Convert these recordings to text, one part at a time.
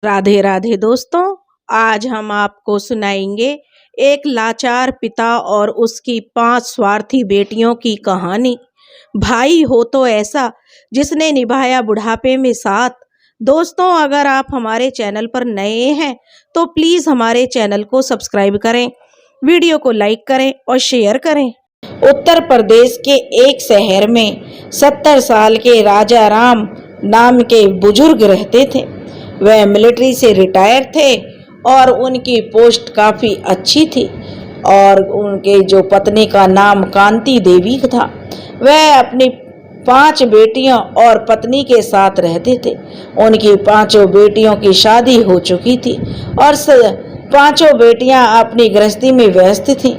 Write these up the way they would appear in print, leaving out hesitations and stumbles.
राधे राधे दोस्तों, आज हम आपको सुनाएंगे एक लाचार पिता और उसकी 5 स्वार्थी बेटियों की कहानी। भाई हो तो ऐसा जिसने निभाया बुढ़ापे में साथ। दोस्तों, अगर आप हमारे चैनल पर नए हैं तो प्लीज़ हमारे चैनल को सब्सक्राइब करें, वीडियो को लाइक करें और शेयर करें। उत्तर प्रदेश के एक शहर में 70 साल के राजा राम नाम के बुजुर्ग रहते थे। वह मिलिट्री से रिटायर थे और उनकी पोस्ट काफ़ी अच्छी थी और उनके जो पत्नी का नाम कांति देवी था। वह अपनी 5 बेटियों और पत्नी के साथ रहते थे। उनकी 5 बेटियों की शादी हो चुकी थी और 5 बेटियां अपनी गृहस्थी में व्यस्त थीं।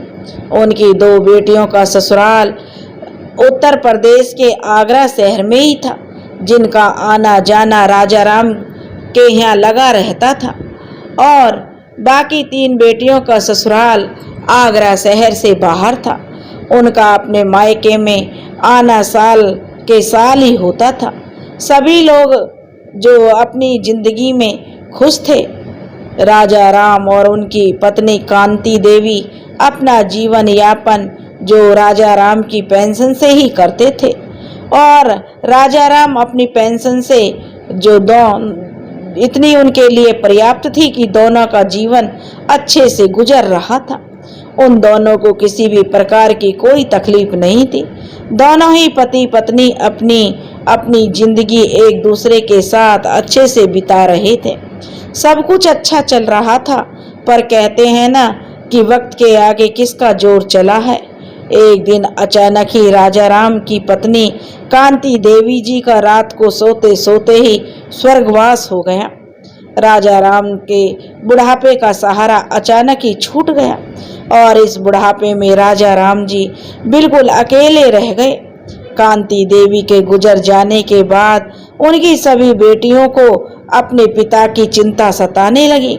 उनकी 2 बेटियों का ससुराल उत्तर प्रदेश के आगरा शहर में ही था, जिनका आना जाना राजा राम के यहाँ लगा रहता था, और बाकी 3 बेटियों का ससुराल आगरा शहर से बाहर था। उनका अपने मायके में आना साल के साल ही होता था। सभी लोग जो अपनी जिंदगी में खुश थे। राजा राम और उनकी पत्नी कांति देवी अपना जीवन यापन जो राजा राम की पेंशन से ही करते थे, और राजा राम अपनी पेंशन से जो इतनी उनके लिए पर्याप्त थी कि दोनों का जीवन अच्छे से गुजर रहा था। उन दोनों को किसी भी प्रकार की कोई तकलीफ नहीं थी। दोनों ही पति पत्नी अपनी अपनी जिंदगी एक दूसरे के साथ अच्छे से बिता रहे थे। सब कुछ अच्छा चल रहा था, पर कहते हैं ना कि वक्त के आगे किसका जोर चला है। एक दिन अचानक ही राजा राम की पत्नी कांति देवी जी का रात को सोते सोते ही स्वर्गवास हो गया। राजा राम के बुढ़ापे का सहारा अचानक ही छूट गया और इस बुढ़ापे में राजा राम जी बिल्कुल अकेले रह गए। कांति देवी के गुजर जाने के बाद उनकी सभी बेटियों को अपने पिता की चिंता सताने लगी,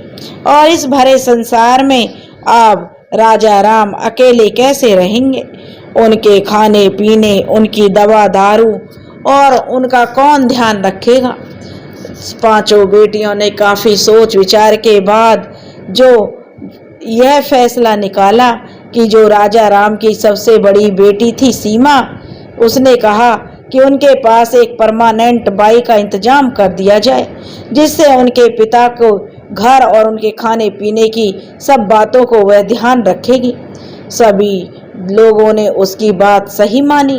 और इस भरे संसार में अब राजा राम अकेले कैसे रहेंगे। उनके खाने पीने, उनकी दवा दारू और उनका कौन ध्यान रखेगा। 5 बेटियों ने काफ़ी सोच विचार के बाद जो यह फैसला निकाला कि जो राजा राम की सबसे बड़ी बेटी थी सीमा, उसने कहा कि उनके पास एक परमानेंट बाई का इंतजाम कर दिया जाए, जिससे उनके पिता को घर और उनके खाने पीने की सब बातों को वह ध्यान रखेगी। सभी लोगों ने उसकी बात सही मानी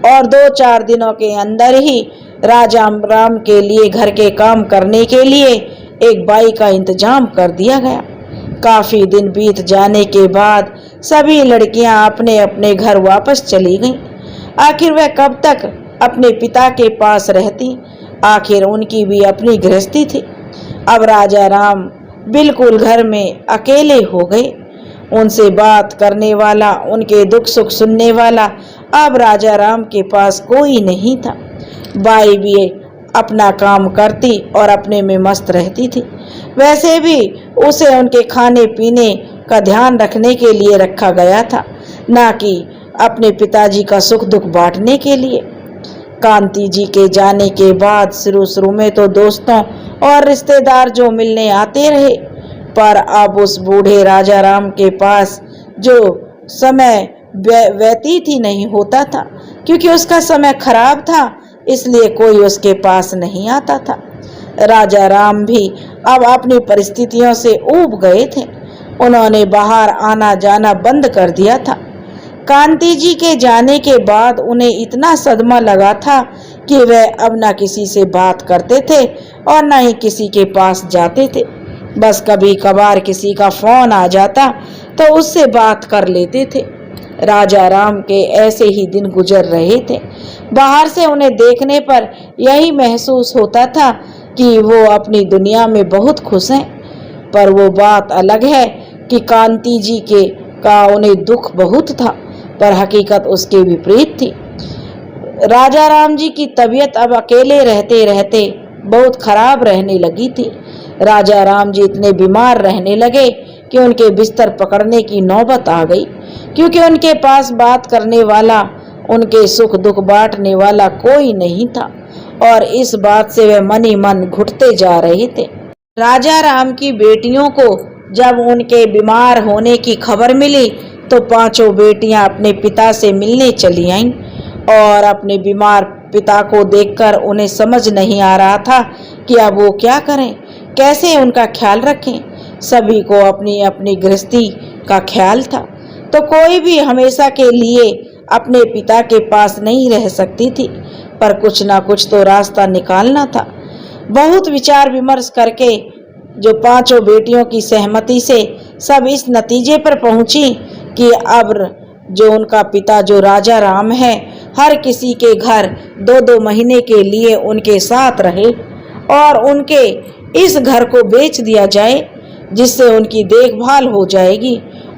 और 2-4 दिनों के अंदर ही राजा राम के लिए घर के काम करने के लिए एक बाई का इंतजाम कर दिया गया। काफ़ी दिन बीत जाने के बाद सभी लड़कियां अपने अपने घर वापस चली गईं। आखिर वह कब तक अपने पिता के पास रहती। आखिर उनकी भी अपनी गृहस्थी थी। अब राजा राम बिल्कुल घर में अकेले हो गए। उनसे बात करने वाला, उनके दुख सुख सुनने वाला अब राजा राम के पास कोई नहीं था। बाई भी अपना काम करती और अपने में मस्त रहती थी। वैसे भी उसे उनके खाने पीने का ध्यान रखने के लिए रखा गया था, ना कि अपने पिताजी का सुख दुख बांटने के लिए। कांति जी के जाने के बाद शुरू में तो दोस्तों और रिश्तेदार जो मिलने आते रहे, पर अब उस बूढ़े राजा राम के पास जो समय व्यतीत ही नहीं होता था, क्योंकि उसका समय खराब था, इसलिए कोई उसके पास नहीं आता था। राजा राम भी अब अपनी परिस्थितियों से ऊब गए थे। उन्होंने बाहर आना जाना बंद कर दिया था। कांति जी के जाने के बाद उन्हें इतना सदमा लगा था कि वह अब न किसी से बात करते थे और न ही किसी के पास जाते थे। बस कभी कभार किसी का फोन आ जाता तो उससे बात कर लेते थे। राजा राम के ऐसे ही दिन गुजर रहे थे। बाहर से उन्हें देखने पर यही महसूस होता था कि वो अपनी दुनिया में बहुत खुश हैं, पर वो बात अलग है कि कांति जी का उन्हें दुख बहुत था, पर हकीकत उसके विपरीत थी। राजा राम जी की तबीयत अब अकेले रहते रहते बहुत खराब रहने लगी थी। राजा राम जी इतने बीमार रहने लगे कि उनके बिस्तर पकड़ने की नौबत आ गई, क्योंकि उनके पास बात करने वाला, उनके सुख दुख बांटने वाला कोई नहीं था, और इस बात से वे मन ही मन घुटते जा रहे थे। राजा राम की बेटियों को जब उनके बीमार होने की खबर मिली तो पांचों बेटियां अपने पिता से मिलने चली आईं और अपने बीमार पिता को देखकर उन्हें समझ नहीं आ रहा था कि अब वो क्या करें, कैसे उनका ख्याल रखें। सभी को अपनी अपनी गृहस्थी का ख्याल था, तो कोई भी हमेशा के लिए अपने पिता के पास नहीं रह सकती थी, पर कुछ ना कुछ तो रास्ता निकालना था। बहुत विचार विमर्श करके जो पांचों बेटियों की सहमति से सब इस नतीजे पर पहुंची कि अब जो उनका पिता जो राजा राम है हर किसी के घर 2-2 महीने के लिए उनके साथ रहे और उनके इस घर को बेच दिया जाए, जिससे उनकी देखभाल हो जाएगी।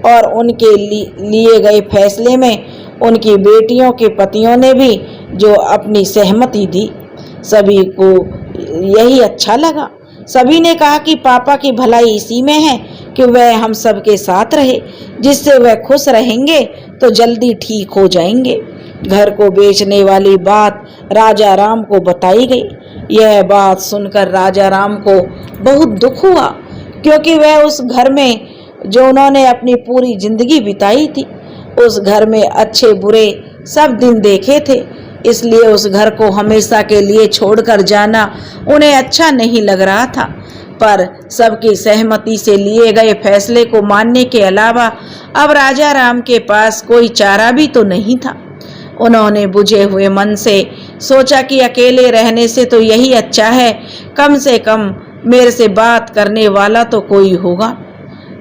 और उनके लिए गए फैसले में उनकी बेटियों के पतियों ने भी जो अपनी सहमति दी। सभी को यही अच्छा लगा। सभी ने कहा कि पापा की भलाई इसी में है कि वह हम सबके साथ रहे, जिससे वह खुश रहेंगे तो जल्दी ठीक हो जाएंगे। घर को बेचने वाली बात राजा राम को बताई गई। यह बात सुनकर राजा राम को बहुत दुख हुआ, क्योंकि वह उस घर में जो उन्होंने अपनी पूरी जिंदगी बिताई थी, उस घर में अच्छे बुरे सब दिन देखे थे, इसलिए उस घर को हमेशा के लिए छोड़कर जाना उन्हें अच्छा नहीं लग रहा था। पर सबकी सहमति से लिए गए फैसले को मानने के अलावा अब राजा राम के पास कोई चारा भी तो नहीं था। उन्होंने बुझे हुए मन से सोचा कि अकेले रहने से तो यही अच्छा है, कम से कम मेरे से बात करने वाला तो कोई होगा।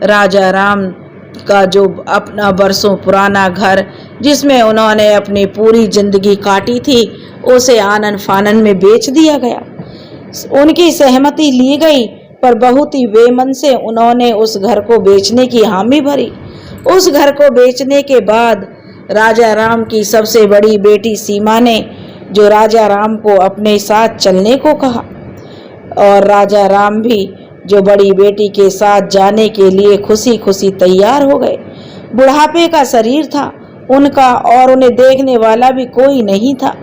राजा राम का जो अपना बरसों पुराना घर जिसमें उन्होंने अपनी पूरी जिंदगी काटी थी, उसे आनन फानन में बेच दिया गया। उनकी सहमति ली गई, पर बहुत ही बेमन से उन्होंने उस घर को बेचने की हामी भरी। उस घर को बेचने के बाद राजा राम की सबसे बड़ी बेटी सीमा ने जो राजा राम को अपने साथ चलने को कहा, और राजा राम भी जो बड़ी बेटी के साथ जाने के लिए खुशी खुशी तैयार हो गए। बुढ़ापे का शरीर था उनका और उन्हें देखने वाला भी कोई नहीं था,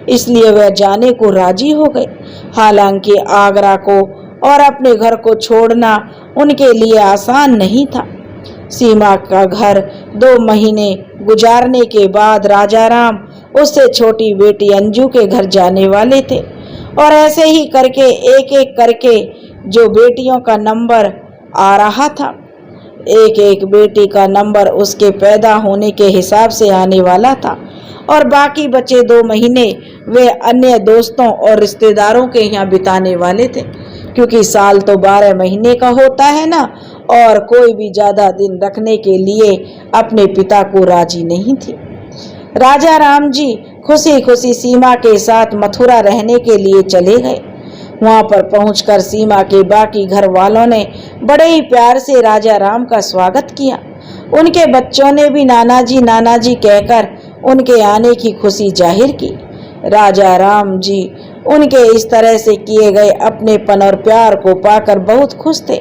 इसलिए वह जाने को राजी हो गए। हालांकि आगरा को और अपने घर को छोड़ना उनके लिए आसान नहीं था। सीमा का घर 2 महीने गुजारने के बाद राजा राम उससे छोटी बेटी अंजू के घर जाने वाले थे, और ऐसे ही करके एक एक करके जो बेटियों का नंबर आ रहा था, एक एक बेटी का नंबर उसके पैदा होने के हिसाब से आने वाला था, और बाकी बचे 2 महीने वे अन्य दोस्तों और रिश्तेदारों के यहाँ बिताने वाले थे, क्योंकि साल तो 12 महीने का होता है ना, और कोई भी ज्यादा दिन रखने के लिए अपने पिता को राजी नहीं थी। राजा राम जी खुशी खुशी सीमा के साथ मथुरा रहने के लिए चले गए। वहां पर पहुंचकर सीमा के बाकी घर वालों ने बड़े ही प्यार से राजा राम का स्वागत किया। उनके बच्चों ने भी नाना जी कहकर उनके आने की खुशी जाहिर की। राजा राम जी उनके इस तरह से किए गए अपनेपन और प्यार को पाकर बहुत खुश थे।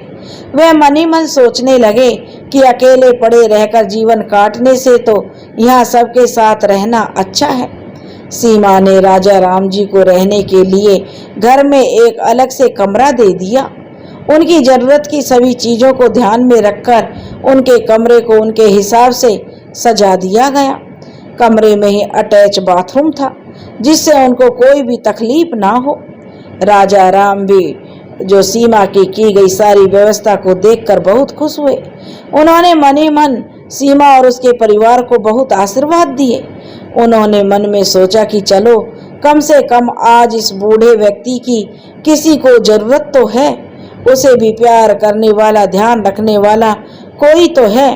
वे मन ही मन सोचने लगे कि अकेले पड़े रहकर जीवन काटने से तो यहाँ सबके साथ रहना अच्छा है। सीमा ने राजा राम जी को रहने के लिए घर में एक अलग से कमरा दे दिया। उनकी जरूरत की सभी चीजों को ध्यान में रखकर उनके कमरे को उनके हिसाब से सजा दिया गया। कमरे में ही अटैच बाथरूम था, जिससे उनको कोई भी तकलीफ ना हो। राजा राम भी जो सीमा की गई सारी व्यवस्था को देखकर बहुत खुश हुए। उन्होंने मन ही मन सीमा और उसके परिवार को बहुत आशीर्वाद दिए। उन्होंने मन में सोचा कि चलो कम से कम आज इस बूढ़े व्यक्ति की किसी को जरूरत तो है, उसे भी प्यार करने वाला ध्यान रखने वाला कोई तो है।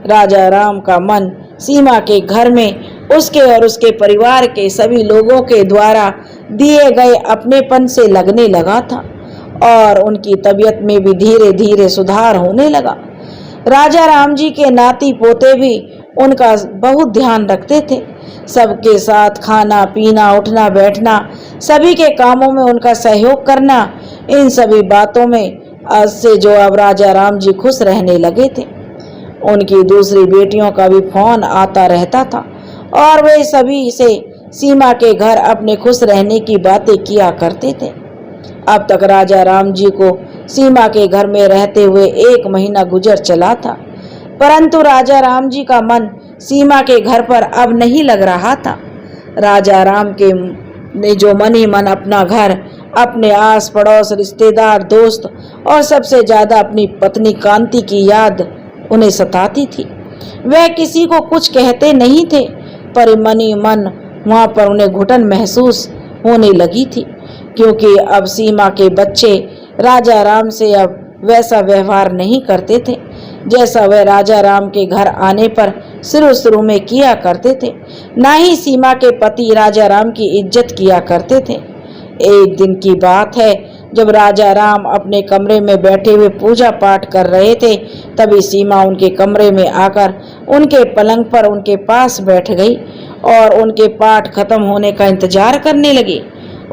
राजा राम का मन सीमा के घर में उसके और उसके परिवार के सभी लोगों के द्वारा दिए गए अपनेपन से लगने लगा था, और उनकी तबीयत में भी धीरे धीरे सुधार होने लगा। राजा राम जी के नाती पोते भी उनका बहुत ध्यान रखते थे। सबके साथ खाना पीना उठना बैठना सभी के कामों में उनका सहयोग करना, इन सभी बातों में आज से जो अब राजा राम जी खुश रहने लगे थे। उनकी दूसरी बेटियों का भी फोन आता रहता था, और वे सभी से सीमा के घर अपने खुश रहने की बातें किया करते थे। अब तक राजा राम जी को सीमा के घर में रहते हुए 1 महीना गुजर चला था, परंतु राजा राम जी का मन सीमा के घर पर अब नहीं लग रहा था। राजा राम के ने जो मन ही मन अपना घर, अपने आस पड़ोस, रिश्तेदार, दोस्त और सबसे ज्यादा अपनी पत्नी कांति की याद उन्हें सताती थी। वह किसी को कुछ कहते नहीं थे, पर मन ही मन वहां पर उन्हें घुटन महसूस होने लगी थी, क्योंकि अब सीमा के बच्चे राजा राम से अब वैसा व्यवहार नहीं करते थे जैसा वह राजा राम के घर आने पर शुरू में किया करते थे। ना ही सीमा के पति राजा राम की इज्जत किया करते थे। एक दिन की बात है, जब राजा राम अपने कमरे में बैठे हुए पूजा पाठ कर रहे थे, तभी सीमा उनके कमरे में आकर उनके पलंग पर उनके पास बैठ गई और उनके पाठ खत्म होने का इंतजार करने लगी।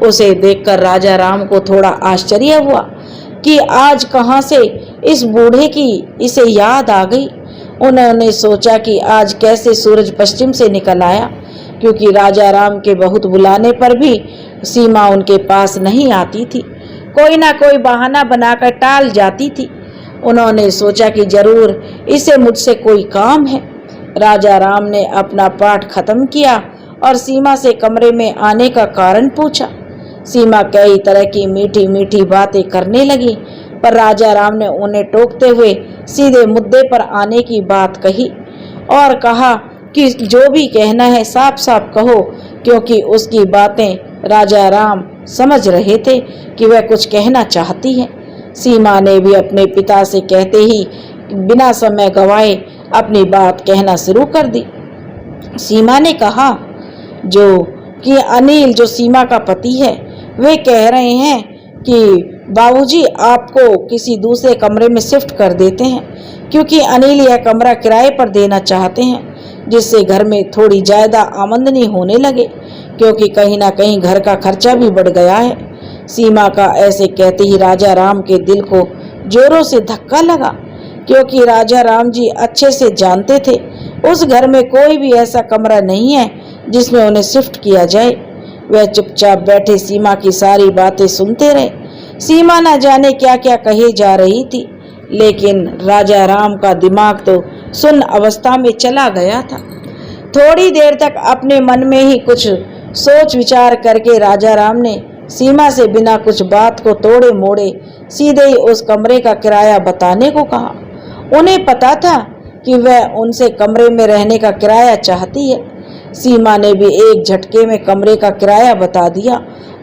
उसे देखकर राजा राम को थोड़ा आश्चर्य हुआ कि आज कहाँ से इस बूढ़े की इसे याद आ गई। उन्होंने सोचा कि आज कैसे सूरज पश्चिम से निकल आया, क्योंकि राजा राम के बहुत बुलाने पर भी सीमा उनके पास नहीं आती थी, कोई ना कोई बहाना बनाकर टाल जाती थी। उन्होंने सोचा कि जरूर इसे मुझसे कोई काम है। राजा राम ने अपना पाठ खत्म किया और सीमा से कमरे में आने का कारण पूछा। सीमा कई तरह की मीठी मीठी बातें करने लगी, पर राजा राम ने उन्हें टोकते हुए सीधे मुद्दे पर आने की बात कही और कहा कि जो भी कहना है साफ साफ कहो, क्योंकि उसकी बातें राजा राम समझ रहे थे कि वह कुछ कहना चाहती है। सीमा ने भी अपने पिता से कहते ही बिना समय गवाए अपनी बात कहना शुरू कर दी। सीमा ने कहा कि अनिल जो सीमा का पति है, वे कह रहे हैं कि बाबूजी आपको किसी दूसरे कमरे में शिफ्ट कर देते हैं, क्योंकि अनिल यह कमरा किराए पर देना चाहते हैं, जिससे घर में थोड़ी ज्यादा आमदनी होने लगे, क्योंकि कहीं ना कहीं घर का खर्चा भी बढ़ गया है। सीमा का ऐसे कहते ही राजा राम के दिल को जोरों से धक्का लगा, क्योंकि राजा राम जी अच्छे से जानते थे उस घर में कोई भी ऐसा कमरा नहीं है जिसमें उन्हें शिफ्ट किया जाए। वह चुपचाप बैठे सीमा की सारी बातें सुनते रहे। सीमा न जाने क्या क्या कही जा रही थी, लेकिन राजा राम का दिमाग तो सुन्न अवस्था में चला गया था। थोड़ी देर तक अपने मन में ही कुछ सोच विचार करके राजा राम ने सीमा से बिना कुछ बात को तोड़े मोड़े सीधे ही उस कमरे का किराया बताने को कहा। उन्हें पता था कि वह उनसे कमरे में रहने का किराया चाहती है। सीमा ने भी एक झटके में कमरे का किराया बता दिया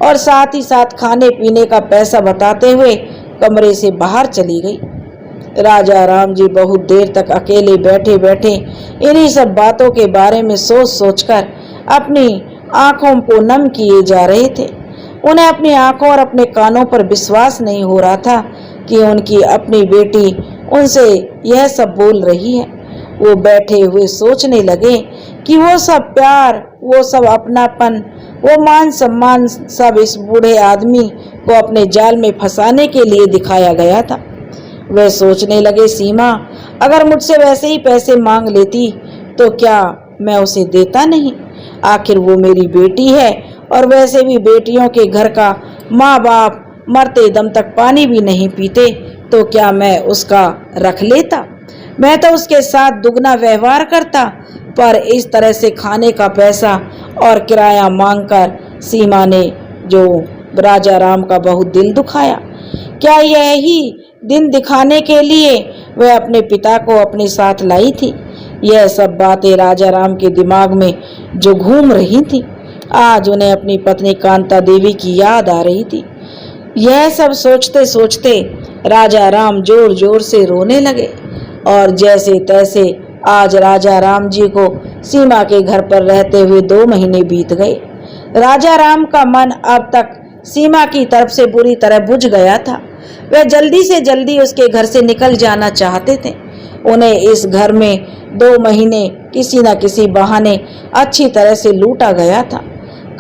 और साथ ही साथ खाने पीने का पैसा बताते हुए कमरे से बाहर चली गई। राजा राम जी बहुत देर तक अकेले बैठे बैठे इन्हीं सब बातों के बारे में सोच सोचकर अपनी आंखों को नम किए जा रहे थे। उन्हें अपनी आंखों और अपने कानों पर विश्वास नहीं हो रहा था कि उनकी अपनी बेटी उनसे यह सब बोल रही है। वो बैठे हुए सोचने लगे कि वो सब प्यार, वो सब अपनापन, वो मान सम्मान सब इस बूढ़े आदमी को अपने जाल में फंसाने के लिए दिखाया गया था। वे सोचने लगे, सीमा अगर मुझसे वैसे ही पैसे मांग लेती तो क्या मैं उसे देता नहीं? आखिर वो मेरी बेटी है, और वैसे भी बेटियों के घर का माँ बाप मरते दम तक पानी भी नहीं पीते, तो क्या मैं उसका रख लेता? मैं तो उसके साथ दुगना व्यवहार करता, पर इस तरह से खाने का पैसा और किराया मांगकर सीमा ने जो राजा राम का बहुत दिल दुखाया। क्या यही दिन दिखाने के लिए वह अपने पिता को अपने साथ लाई थी? यह सब बातें राजा राम के दिमाग में जो घूम रही थी, आज उन्हें अपनी पत्नी कांता देवी की याद आ रही थी। यह सब सोचते सोचते राजा राम जोर जोर से रोने लगे, और जैसे तैसे आज राजा राम जी को सीमा के घर पर रहते हुए 2 महीने बीत गए। राजा राम का मन अब तक सीमा की तरफ से बुरी तरह बुझ गया था। वह जल्दी से जल्दी उसके घर से निकल जाना चाहते थे। उन्हें इस घर में 2 महीने किसी न किसी बहाने अच्छी तरह से लूटा गया था।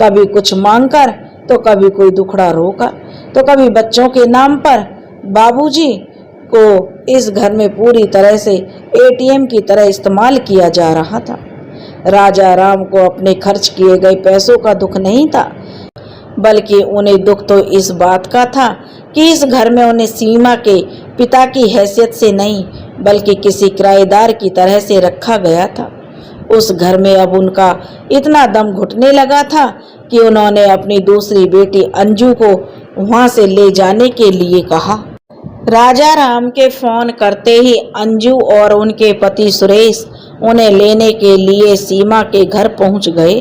कभी कुछ मांगकर, तो कभी कोई दुखड़ा रोकर, तो कभी बच्चों के नाम पर। बाबूजी को इस घर में पूरी तरह से एटीएम की तरह इस्तेमाल किया जा रहा था। राजा राम को अपने खर्च किए गए पैसों का दुख नहीं था, बल्कि उन्हें दुख तो इस बात का था कि इस घर में उन्हें सीमा के पिता की हैसियत से नहीं बल्कि किसी किराएदार की तरह से रखा गया था। उस घर में अब उनका इतना दम घुटने लगा था कि उन्होंने अपनी दूसरी बेटी अंजू को वहां से ले जाने के लिए कहा। राजा राम के फोन करते ही अंजू और उनके पति सुरेश उन्हें लेने के लिए सीमा के घर पहुंच गए।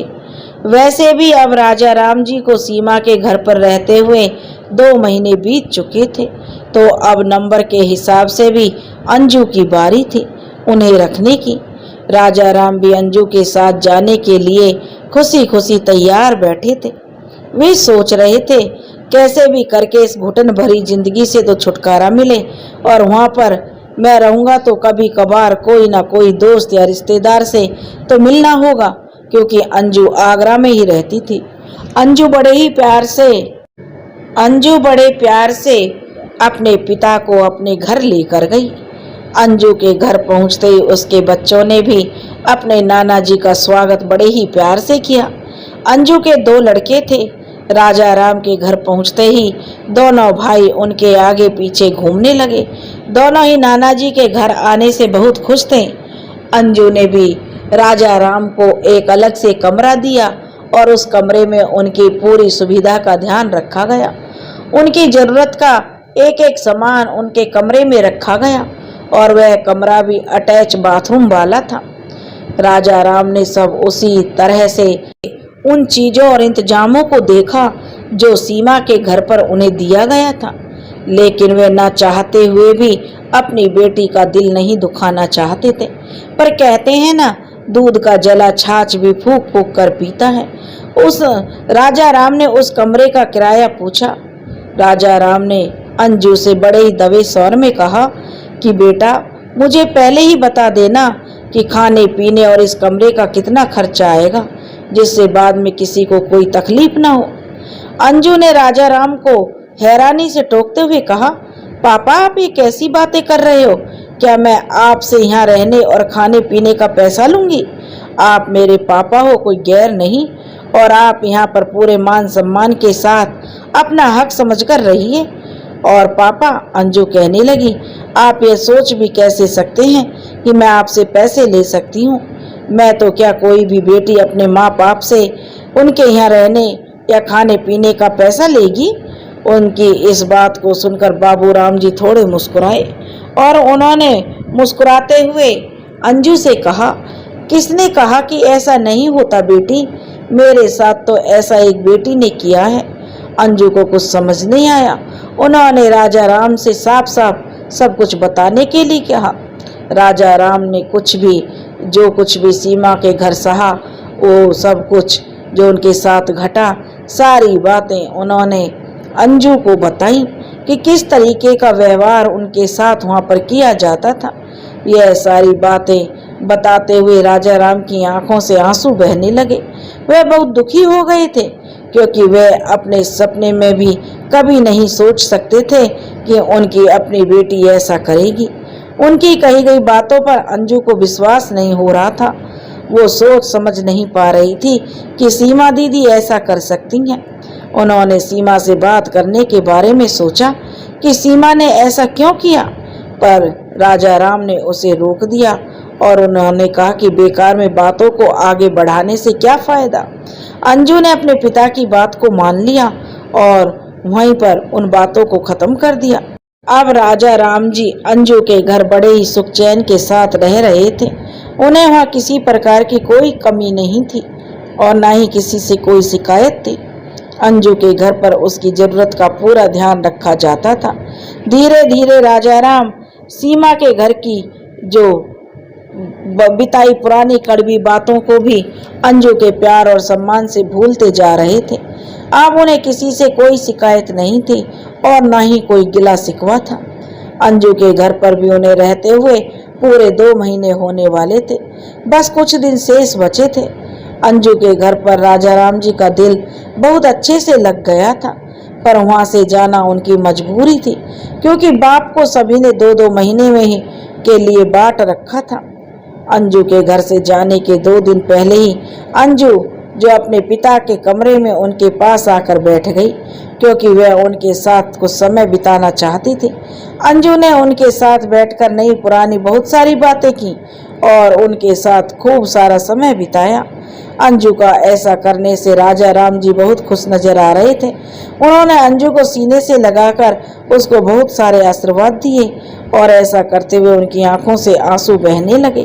वैसे भी अब राजा राम जी को सीमा के घर पर रहते हुए 2 महीने बीत चुके थे, तो अब नंबर के हिसाब से भी अंजू की बारी थी उन्हें रखने की। राजा राम भी अंजू के साथ जाने के लिए खुशी खुशी तैयार बैठे थे। वे सोच रहे थे कैसे भी करके इस घुटन भरी जिंदगी से तो छुटकारा मिले, और वहां पर मैं रहूंगा तो कभी कभार कोई ना कोई दोस्त या रिश्तेदार से तो मिलना होगा, क्योंकि अंजू आगरा में ही रहती थी। अंजू बड़े प्यार से अपने पिता को अपने घर लेकर गई। अंजू के घर पहुंचते ही उसके बच्चों ने भी अपने नाना जी का स्वागत बड़े ही प्यार से किया। अंजू के 2 लड़के थे। राजा राम के घर पहुंचते ही दोनों भाई उनके आगे पीछे घूमने लगे। दोनों ही नाना जी के घर आने से बहुत खुश थे। अंजू ने भी राजा राम को एक अलग से कमरा दिया और उस कमरे में उनकी पूरी सुविधा का ध्यान रखा गया। उनकी जरूरत का एक एक सामान उनके कमरे में रखा गया और वह कमरा भी अटैच बाथरूम वाला था। राजा राम ने सब उसी तरह से उन चीजों और इंतजामों को देखा जो सीमा के घर पर उन्हें दिया गया था, लेकिन वे ना चाहते हुए भी अपनी बेटी का दिल नहीं दुखाना चाहते थे। पर कहते हैं ना, दूध का जला छाछ भी फूंक फूंक कर पीता है। उस राजा राम ने उस कमरे का किराया पूछा। राजा राम ने अंजू से बड़े ही दबे स्वर में कहा कि बेटा, मुझे पहले ही बता देना कि खाने पीने और इस कमरे का कितना खर्चा आएगा, जिससे बाद में किसी को कोई तकलीफ ना हो। अंजू ने राजा राम को हैरानी से टोकते हुए कहा, पापा, आप ये कैसी बातें कर रहे हो? क्या मैं आपसे यहाँ रहने और खाने पीने का पैसा लूंगी? आप मेरे पापा हो, कोई गैर नहीं, और आप यहाँ पर पूरे मान सम्मान के साथ अपना हक समझकर रहिए। और पापा, अंजू कहने लगी, आप ये सोच भी कैसे सकते हैं कि मैं आपसे पैसे ले सकती हूँ? मैं तो क्या कोई भी बेटी अपने माँ बाप से उनके यहाँ रहने या खाने पीने का पैसा लेगी? उनकी इस बात को सुनकर बाबू राम जी थोड़े मुस्कुराए और उन्होंने मुस्कुराते हुए अंजू से कहा, किसने कहा कि ऐसा नहीं होता बेटी? मेरे साथ तो ऐसा एक बेटी ने किया है। अंजू को कुछ समझ नहीं आया। उन्होंने राजा राम से साफ साफ सब कुछ बताने के लिए कहा। राजा राम ने जो कुछ भी सीमा के घर सहा, वो सब कुछ जो उनके साथ घटा, सारी बातें उन्होंने अंजू को बताई कि किस तरीके का व्यवहार उनके साथ वहाँ पर किया जाता था। यह सारी बातें बताते हुए राजा राम की आंखों से आंसू बहने लगे। वह बहुत दुखी हो गए थे, क्योंकि वह अपने सपने में भी कभी नहीं सोच सकते थे कि उनकी अपनी बेटी ऐसा करेगी। उनकी कही गई बातों पर अंजू को विश्वास नहीं हो रहा था। वो सोच समझ नहीं पा रही थी कि सीमा दीदी ऐसा कर सकती हैं। उन्होंने सीमा से बात करने के बारे में सोचा कि सीमा ने ऐसा क्यों किया, पर राजा राम ने उसे रोक दिया और उन्होंने कहा कि बेकार में बातों को आगे बढ़ाने से क्या फायदा। अंजू ने अपने पिता की बात को मान लिया और वहीं पर उन बातों को खत्म कर दिया। अब राजा राम जी अंजू के घर बड़े ही सुख चैन के साथ रह रहे थे। उन्हें वहाँ किसी प्रकार की कोई कमी नहीं थी और न ही किसी से कोई शिकायत थी। अंजू के घर पर उसकी जरूरत का पूरा ध्यान रखा जाता था। धीरे धीरे राजा राम सीमा के घर की जो बिताई पुरानी कड़वी बातों को भी अंजू के प्यार और सम्मान से भूलते जा रहे थे। अब उन्हें किसी से कोई शिकायत नहीं थी और न ही कोई गिला शिकवा था। अंजू के घर पर भी उन्हें रहते हुए पूरे 2 महीने होने वाले थे। बस कुछ दिन शेष बचे थे। अंजू के घर पर राजा राम जी का दिल बहुत अच्छे से लग गया था, पर वहां से जाना उनकी मजबूरी थी, क्योंकि बाप को सभी ने 2-2 महीने में ही के लिए बांट रखा था। अंजू के घर से जाने के 2 दिन पहले ही अंजू जो अपने पिता के कमरे में उनके पास आकर बैठ गई, क्योंकि वह उनके साथ कुछ समय बिताना चाहती थी। अंजू ने उनके साथ बैठकर नई पुरानी बहुत सारी बातें की और उनके साथ खूब सारा समय बिताया। अंजू का ऐसा करने से राजा राम जी बहुत खुश नजर आ रहे थे। उन्होंने अंजू को सीने से लगाकर उसको बहुत सारे आशीर्वाद दिए और ऐसा करते हुए उनकी आंखों से आंसू बहने लगे।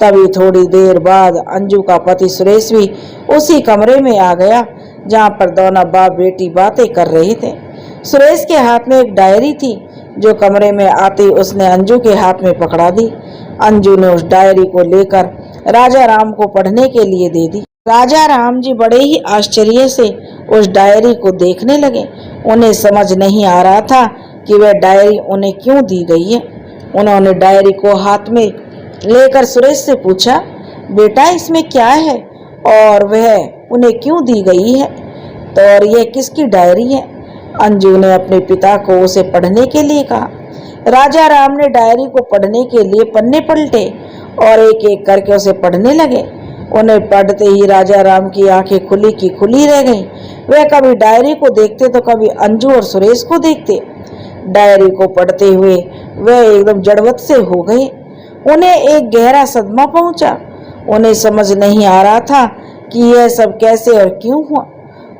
तभी थोड़ी देर बाद अंजू का पति सुरेश भी उसी कमरे में आ गया जहाँ पर दोनों बाप बेटी बातें कर रहे थे। सुरेश के हाथ में एक डायरी थी जो कमरे में आते उसने अंजू के हाथ में पकड़ा दी। अंजू ने उस डायरी को लेकर राजा राम को पढ़ने के लिए दे दी। राजा राम जी बड़े ही आश्चर्य से उस डायरी को देखने लगे। उन्हें समझ नहीं आ रहा था कि वह डायरी उन्हें क्यों दी गई है। उन्होंने डायरी को हाथ में लेकर सुरेश से पूछा, बेटा इसमें क्या है और वह उन्हें क्यों दी गई है, तो और यह किसकी डायरी है। अंजू ने अपने पिता को उसे पढ़ने के लिए कहा। राजा राम ने डायरी को पढ़ने के लिए पन्ने पलटे और एक एक करके उसे पढ़ने लगे। उन्हें पढ़ते ही राजा राम की आंखें खुली की खुली रह गईं। वे कभी डायरी को देखते तो कभी अंजू और सुरेश को देखते। डायरी को पढ़ते हुए वे एकदम जड़वत से हो गए। उन्हें एक गहरा सदमा पहुंचा। उन्हें समझ नहीं आ रहा था कि यह सब कैसे और क्यों हुआ।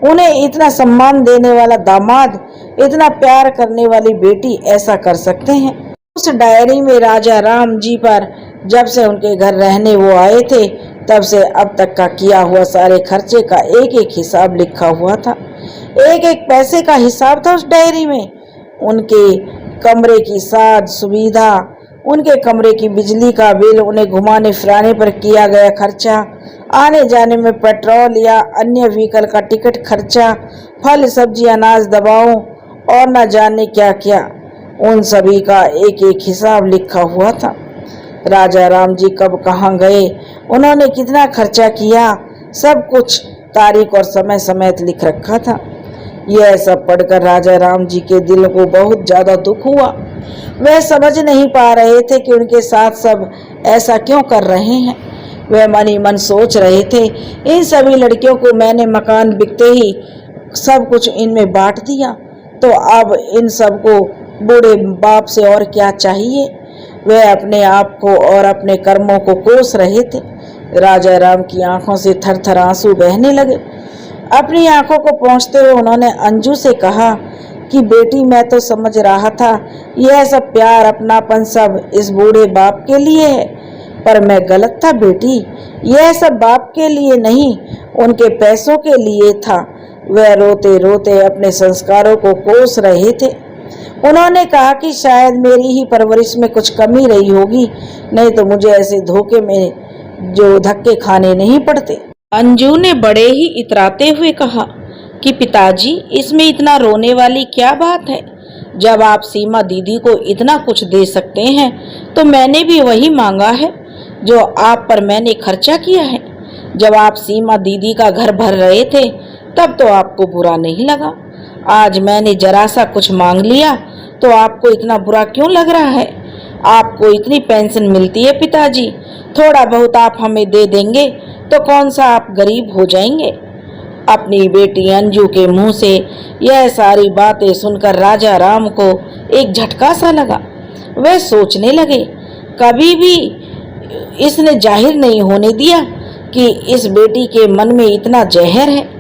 उन्हें इतना सम्मान देने वाला दामाद, इतना प्यार करने वाली बेटी ऐसा कर सकते हैं। उस डायरी में राजा राम जी पर जब से उनके घर रहने वो आए थे तब से अब तक का किया हुआ सारे खर्चे का एक एक हिसाब लिखा हुआ था। एक एक पैसे का हिसाब था उस डायरी में। उनके कमरे की साज सुविधा, उनके कमरे की बिजली का बिल, उन्हें घुमाने फिराने पर किया गया खर्चा, आने जाने में पेट्रोल या अन्य व्हीकल का टिकट खर्चा, फल सब्जी अनाज दवाओं और न जाने क्या क्या, उन सभी का एक एक हिसाब लिखा हुआ था। राजा राम जी कब कहाँ गए, उन्होंने कितना खर्चा किया, सब कुछ तारीख और समय समेत लिख रखा था। यह सब पढ़कर राजा राम जी के दिल को बहुत ज्यादा दुख हुआ। वह समझ नहीं पा रहे थे कि उनके साथ सब ऐसा क्यों कर रहे हैं। वह मन ही मन सोच रहे थे, इन सभी लड़कियों को मैंने मकान बिकते ही सब कुछ इनमें बांट दिया, तो अब इन सबको बूढ़े बाप से और क्या चाहिए। वह अपने आप को और अपने कर्मों को कोस रहे थे। राजा राम की आंखों से थर थर आंसू बहने लगे। अपनी आंखों को पोंछते हुए उन्होंने अंजू से कहा कि बेटी, मैं तो समझ रहा था यह सब प्यार अपनापन सब इस बूढ़े बाप के लिए है, पर मैं गलत था बेटी। यह सब बाप के लिए नहीं, उनके पैसों के लिए था। वह रोते रोते अपने संस्कारों को कोस रहे थे। उन्होंने कहा कि शायद मेरी ही परवरिश में कुछ कमी रही होगी, नहीं तो मुझे ऐसे धोखे में जो धक्के खाने नहीं पड़ते। अंजू ने बड़े ही इतराते हुए कहा कि पिताजी, इसमें इतना रोने वाली क्या बात है। जब आप सीमा दीदी को इतना कुछ दे सकते हैं तो मैंने भी वही मांगा है जो आप पर मैंने खर्चा किया है। जब आप सीमा दीदी का घर भर रहे थे तब तो आपको बुरा नहीं लगा। आज मैंने जरा सा कुछ मांग लिया तो आपको इतना बुरा क्यों लग रहा है। आपको इतनी पेंशन मिलती है पिताजी, थोड़ा बहुत आप हमें दे देंगे तो कौन सा आप गरीब हो जाएंगे। अपनी बेटी अंजू के मुंह से यह सारी बातें सुनकर राजा राम को एक झटका सा लगा। वे सोचने लगे, कभी भी इसने जाहिर नहीं होने दिया कि इस बेटी के मन में इतना जहर है।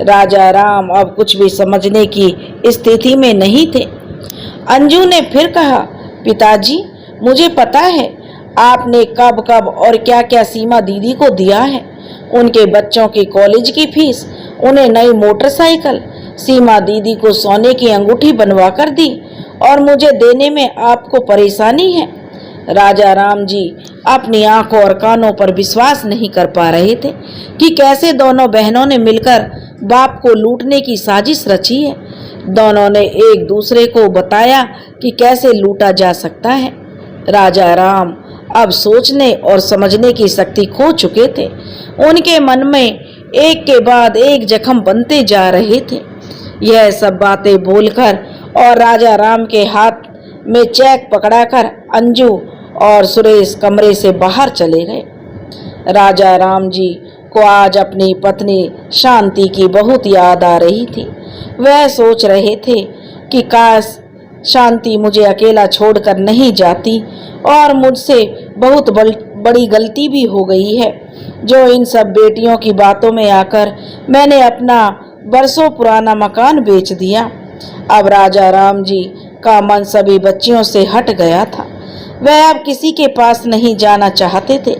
राजा राम अब कुछ भी समझने की स्थिति में नहीं थे। अंजू ने फिर कहा, पिताजी, मुझे पता है आपने कब कब और क्या क्या सीमा दीदी को दिया है। उनके बच्चों की कॉलेज की फीस, उन्हें नई मोटरसाइकिल, सीमा दीदी को सोने की अंगूठी बनवा कर दी और मुझे देने में आपको परेशानी है। राजा राम जी अपनी आंखों और कानों पर विश्वास नहीं कर पा रहे थे कि कैसे दोनों बहनों ने मिलकर बाप को लूटने की साजिश रची है। दोनों ने एक दूसरे को बताया कि कैसे लूटा जा सकता है। राजा राम अब सोचने और समझने की शक्ति खो चुके थे। उनके मन में एक के बाद एक जख्म बनते जा रहे थे। यह सब बातें बोलकर और राजा राम के हाथ में चेक पकड़ाकर अंजू और सुरेश कमरे से बाहर चले गए। राजा राम जी को आज अपनी पत्नी शांति की बहुत याद आ रही थी। वह सोच रहे थे कि काश शांति मुझे अकेला छोड़कर नहीं जाती, और मुझसे बहुत बड़ी गलती भी हो गई है जो इन सब बेटियों की बातों में आकर मैंने अपना बरसों पुराना मकान बेच दिया। अब राजा राम जी का मन सभी बच्चियों से हट गया था। वह अब किसी के पास नहीं जाना चाहते थे,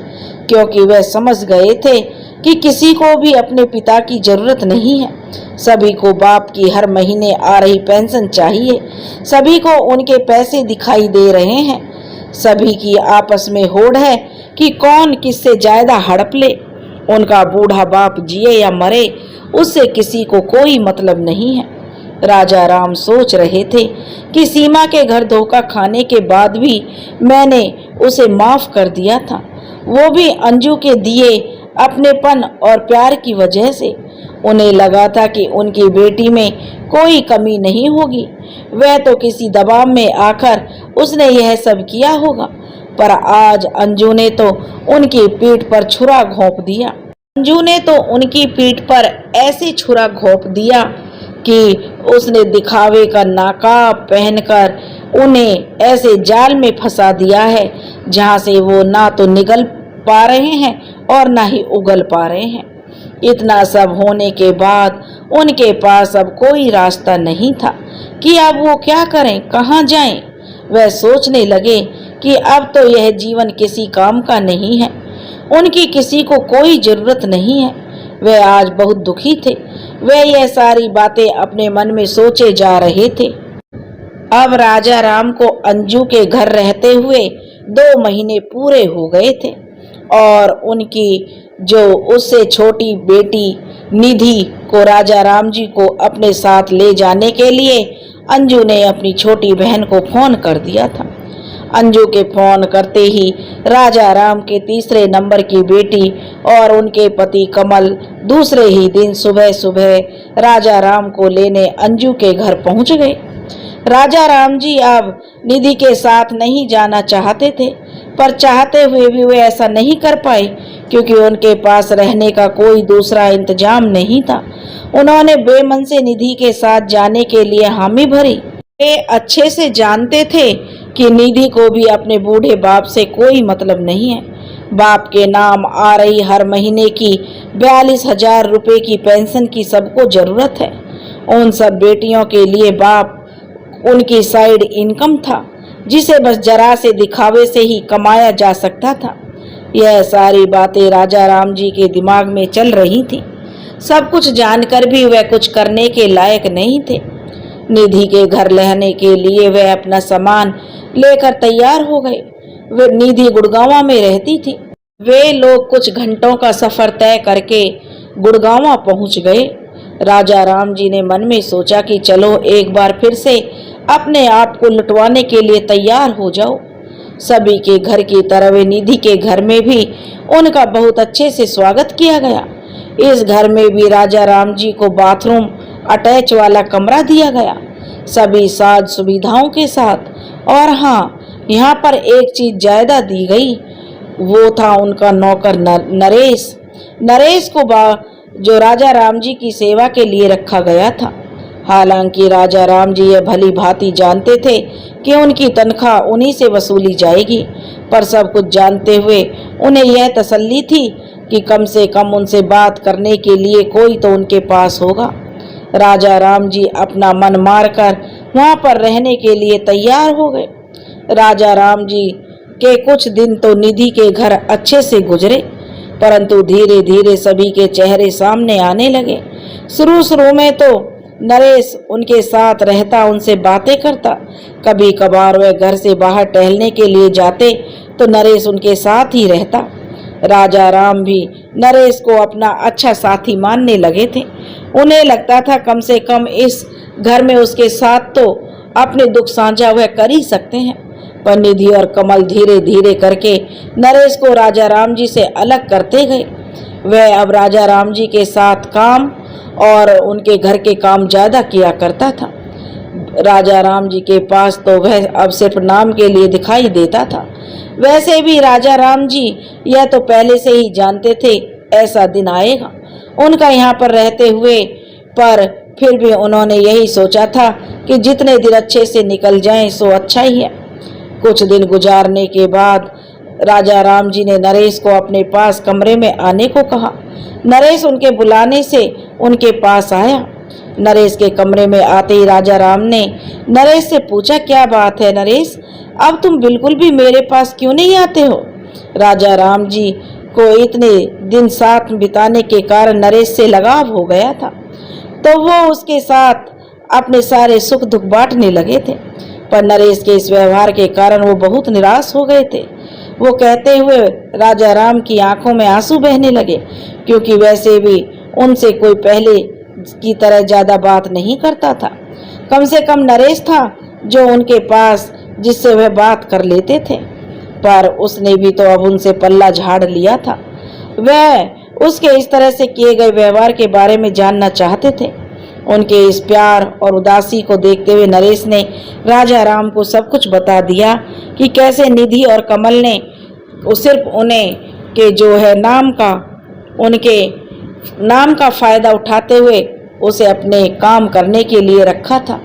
क्योंकि वह समझ गए थे कि किसी को भी अपने पिता की जरूरत नहीं है। सभी को बाप की हर महीने आ रही पेंशन चाहिए, सभी को उनके पैसे दिखाई दे रहे हैं, सभी की आपस में होड़ है कि कौन किससे ज्यादा हड़प ले। उनका बूढ़ा बाप जिए या मरे, उससे किसी को कोई मतलब नहीं है। राजा राम सोच रहे थे कि सीमा के घर धोखा खाने के बाद भी मैंने उसे माफ कर दिया था, वो भी अंजू के दिए अपनेपन और प्यार की वजह से। उन्हें लगा था कि उनकी बेटी में कोई कमी नहीं होगी, वह तो किसी दबाव में आकर उसने यह सब किया होगा। पर आज अंजू ने तो उनकी पीठ पर छुरा घोंप दिया। अंजू ने तो उनकी पीठ पर ऐसे छुरा घोंप दिया कि उसने दिखावे का नकाब पहनकर उन्हें ऐसे जाल में फंसा दिया है जहां से वो ना तो निकल पा रहे हैं और ना ही उगल पा रहे हैं। इतना सब होने के बाद उनके पास अब कोई रास्ता नहीं था कि अब वो क्या करें, कहाँ जाएं। वह सोचने लगे कि अब तो यह जीवन किसी काम का नहीं है, उनकी किसी को कोई जरूरत नहीं है। वह आज बहुत दुखी थे। वह यह सारी बातें अपने मन में सोचे जा रहे थे। अब राजा राम को अंजू के घर रहते हुए 2 महीने पूरे हो गए थे, और उनकी जो उससे छोटी बेटी निधि को राजा राम जी को अपने साथ ले जाने के लिए अंजू ने अपनी छोटी बहन को फोन कर दिया था। अंजू के फोन करते ही राजा राम के तीसरे नंबर की बेटी और उनके पति कमल दूसरे ही दिन सुबह सुबह राजा राम को लेने अंजू के घर पहुंच गए। राजा राम जी अब निधि के साथ नहीं जाना चाहते थे, पर चाहते हुए भी वे ऐसा नहीं कर पाए, क्योंकि उनके पास रहने का कोई दूसरा इंतजाम नहीं था। उन्होंने बेमन से निधि के साथ जाने के लिए हामी भरी। वे अच्छे से जानते थे कि निधि को भी अपने बूढ़े बाप से कोई मतलब नहीं है। बाप के नाम आ रही हर महीने की 42,000 रुपए की पेंशन की सबको जरूरत है। उन सब बेटियों के लिए बाप उनकी साइड इनकम था, जिसे बस जरा से दिखावे से ही कमाया जा सकता था। यह सारी बातें राजा राम जी के दिमाग में चल रही थी। सब कुछ जानकर भी वह कुछ करने के लायक नहीं थे। निधि के घर रहने के लिए वह अपना सामान लेकर तैयार हो गए। वे निधि गुड़गांव में रहती थी। वे लोग कुछ घंटों का सफर तय करके गुड़गांव पहुंच गए। राजा राम जी ने मन में सोचा कि चलो एक बार फिर से अपने आप को लुटवाने के लिए तैयार हो जाओ। सभी के घर की तरह निधि के घर में भी उनका बहुत अच्छे से स्वागत किया गया। इस घर में भी राजा राम जी को बाथरूम अटैच वाला कमरा दिया गया, सभी साज सुविधाओं के साथ। और हाँ, यहाँ पर एक चीज ज्यादा दी गई, वो था उनका नौकर नरेश। नरेश को जो राजा राम जी की सेवा के लिए रखा गया था। हालांकि राजा राम जी यह भली भांति जानते थे कि उनकी तनख्वाह उन्हीं से वसूली जाएगी, पर सब कुछ जानते हुए उन्हें यह तसल्ली थी कि कम से कम उनसे बात करने के लिए कोई तो उनके पास होगा। राजा राम जी अपना मन मारकर वहां पर रहने के लिए तैयार हो गए। राजा राम जी के कुछ दिन तो निधि के घर अच्छे से गुजरे, परंतु धीरे धीरे सभी के चेहरे सामने आने लगे। शुरू में तो नरेश उनके साथ रहता, उनसे बातें करता। कभी कभार वह घर से बाहर टहलने के लिए जाते तो नरेश उनके साथ ही रहता। राजा राम भी नरेश को अपना अच्छा साथी मानने लगे थे। उन्हें लगता था कम से कम इस घर में उसके साथ तो अपने दुख साझा वह कर ही सकते हैं। पर निधि और कमल धीरे धीरे करके नरेश को राजा राम जी से अलग करते गए। वह अब राजा राम जी के साथ काम और उनके घर के काम ज्यादा किया करता था। राजा राम जी के पास तो वह अब सिर्फ नाम के लिए दिखाई देता था। वैसे भी राजा राम जी यह तो पहले से ही जानते थे ऐसा दिन आएगा उनका यहाँ पर रहते हुए, पर फिर भी उन्होंने यही सोचा था कि जितने दिन अच्छे से निकल जाएं सो अच्छा ही है। कुछ दिन गुजारने के बाद राजा राम जी ने नरेश को अपने पास कमरे में आने को कहा। नरेश उनके बुलाने से उनके पास आया। नरेश के कमरे में आते ही राजा राम ने नरेश से पूछा, क्या बात है नरेश, अब तुम बिल्कुल भी मेरे पास क्यों नहीं आते हो? राजा राम जी को इतने दिन साथ बिताने के कारण नरेश से लगाव हो गया था, तो वो उसके साथ अपने सारे सुख दुख बांटने लगे थे। पर नरेश के इस व्यवहार के कारण वो बहुत निराश हो गए थे। वो कहते हुए राजा राम की आंखों में आंसू बहने लगे, क्योंकि वैसे भी उनसे कोई पहले की तरह ज्यादा बात नहीं करता था। कम से कम नरेश था जो उनके पास, जिससे वह बात कर लेते थे, पर उसने भी तो अब उनसे पल्ला झाड़ लिया था। वह उसके इस तरह से किए गए व्यवहार के बारे में जानना चाहते थे। उनके इस प्यार और उदासी को देखते हुए नरेश ने राजा राम को सब कुछ बता दिया कि कैसे निधि और कमल ने सिर्फ उन्हें के जो है उनके नाम का फायदा उठाते हुए उसे अपने काम करने के लिए रखा था।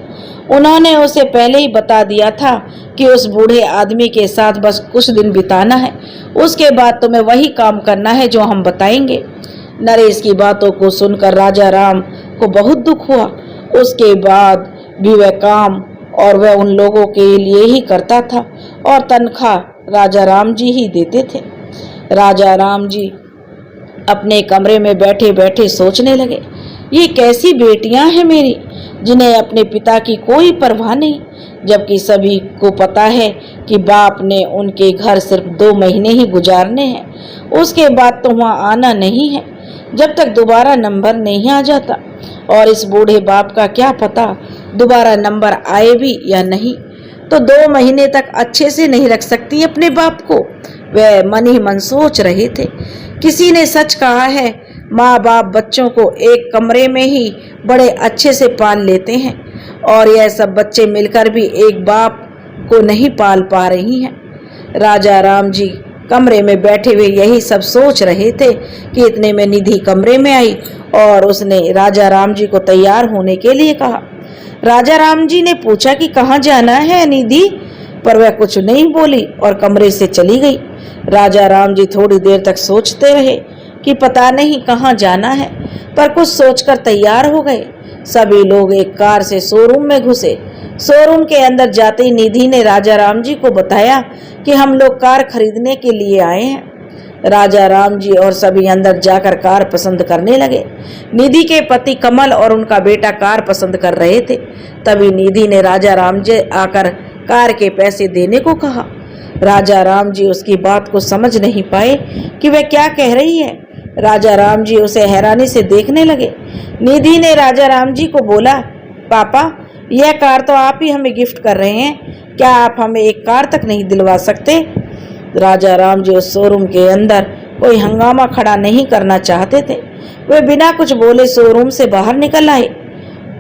उन्होंने उसे पहले ही बता दिया था कि उस बूढ़े आदमी के साथ बस कुछ दिन बिताना है, उसके बाद तुम्हें वही काम करना है जो हम बताएंगे। नरेश की बातों को सुनकर राजा राम को बहुत दुख हुआ। उसके बाद भी वह काम और वह उन लोगों के लिए ही करता था और तनख्वाह राजा राम जी ही देते थे। राजा राम जी अपने कमरे में बैठे बैठे सोचने लगे, ये कैसी बेटियां हैं मेरी, जिन्हें अपने पिता की कोई परवाह नहीं, जबकि सभी को पता है कि बाप ने उनके घर सिर्फ 2 महीने ही गुजारने हैं, उसके बाद तो वहाँ आना नहीं है जब तक दोबारा नंबर नहीं आ जाता। और इस बूढ़े बाप का क्या पता दोबारा नंबर आए भी या नहीं, तो 2 महीने तक अच्छे से नहीं रख सकती अपने बाप को। वह मन ही मन सोच रहे थे। किसी ने सच कहा है, माँ बाप बच्चों को एक कमरे में ही बड़े अच्छे से पाल लेते हैं, और यह सब बच्चे मिलकर भी एक बाप को नहीं पाल पा रही हैं। राजा राम जी कमरे में बैठे हुए यही सब सोच रहे थे कि इतने में निधि कमरे में आई और उसने राजा राम जी को तैयार होने के लिए कहा। राजा राम जी ने पूछा कि कहाँ जाना है निधि, पर वह कुछ नहीं बोली और कमरे से चली गई। राजा राम जी थोड़ी देर तक सोचते रहे कि पता नहीं कहाँ जाना है, पर कुछ सोचकर तैयार हो गए। सभी लोग एक कार से शोरूम में घुसे। शोरूम के अंदर जाते ही निधि ने राजा राम जी को बताया कि हम लोग कार खरीदने के लिए आए हैं। राजा राम जी और सभी अंदर जाकर कार पसंद करने लगे। निधि के पति कमल और उनका बेटा कार पसंद कर रहे थे। तभी निधि ने राजा राम जी आकर कार के पैसे देने को कहा। राजा राम जी उसकी बात को समझ नहीं पाए कि वह क्या कह रही है। राजा राम जी उसे हैरानी से देखने लगे। निधि ने राजा राम जी को बोला, पापा यह कार तो आप ही हमें गिफ्ट कर रहे हैं, क्या आप हमें एक कार तक नहीं दिलवा सकते? राजा राम जी उस शोरूम के अंदर कोई हंगामा खड़ा नहीं करना चाहते थे। वे बिना कुछ बोले शोरूम से बाहर निकल आए।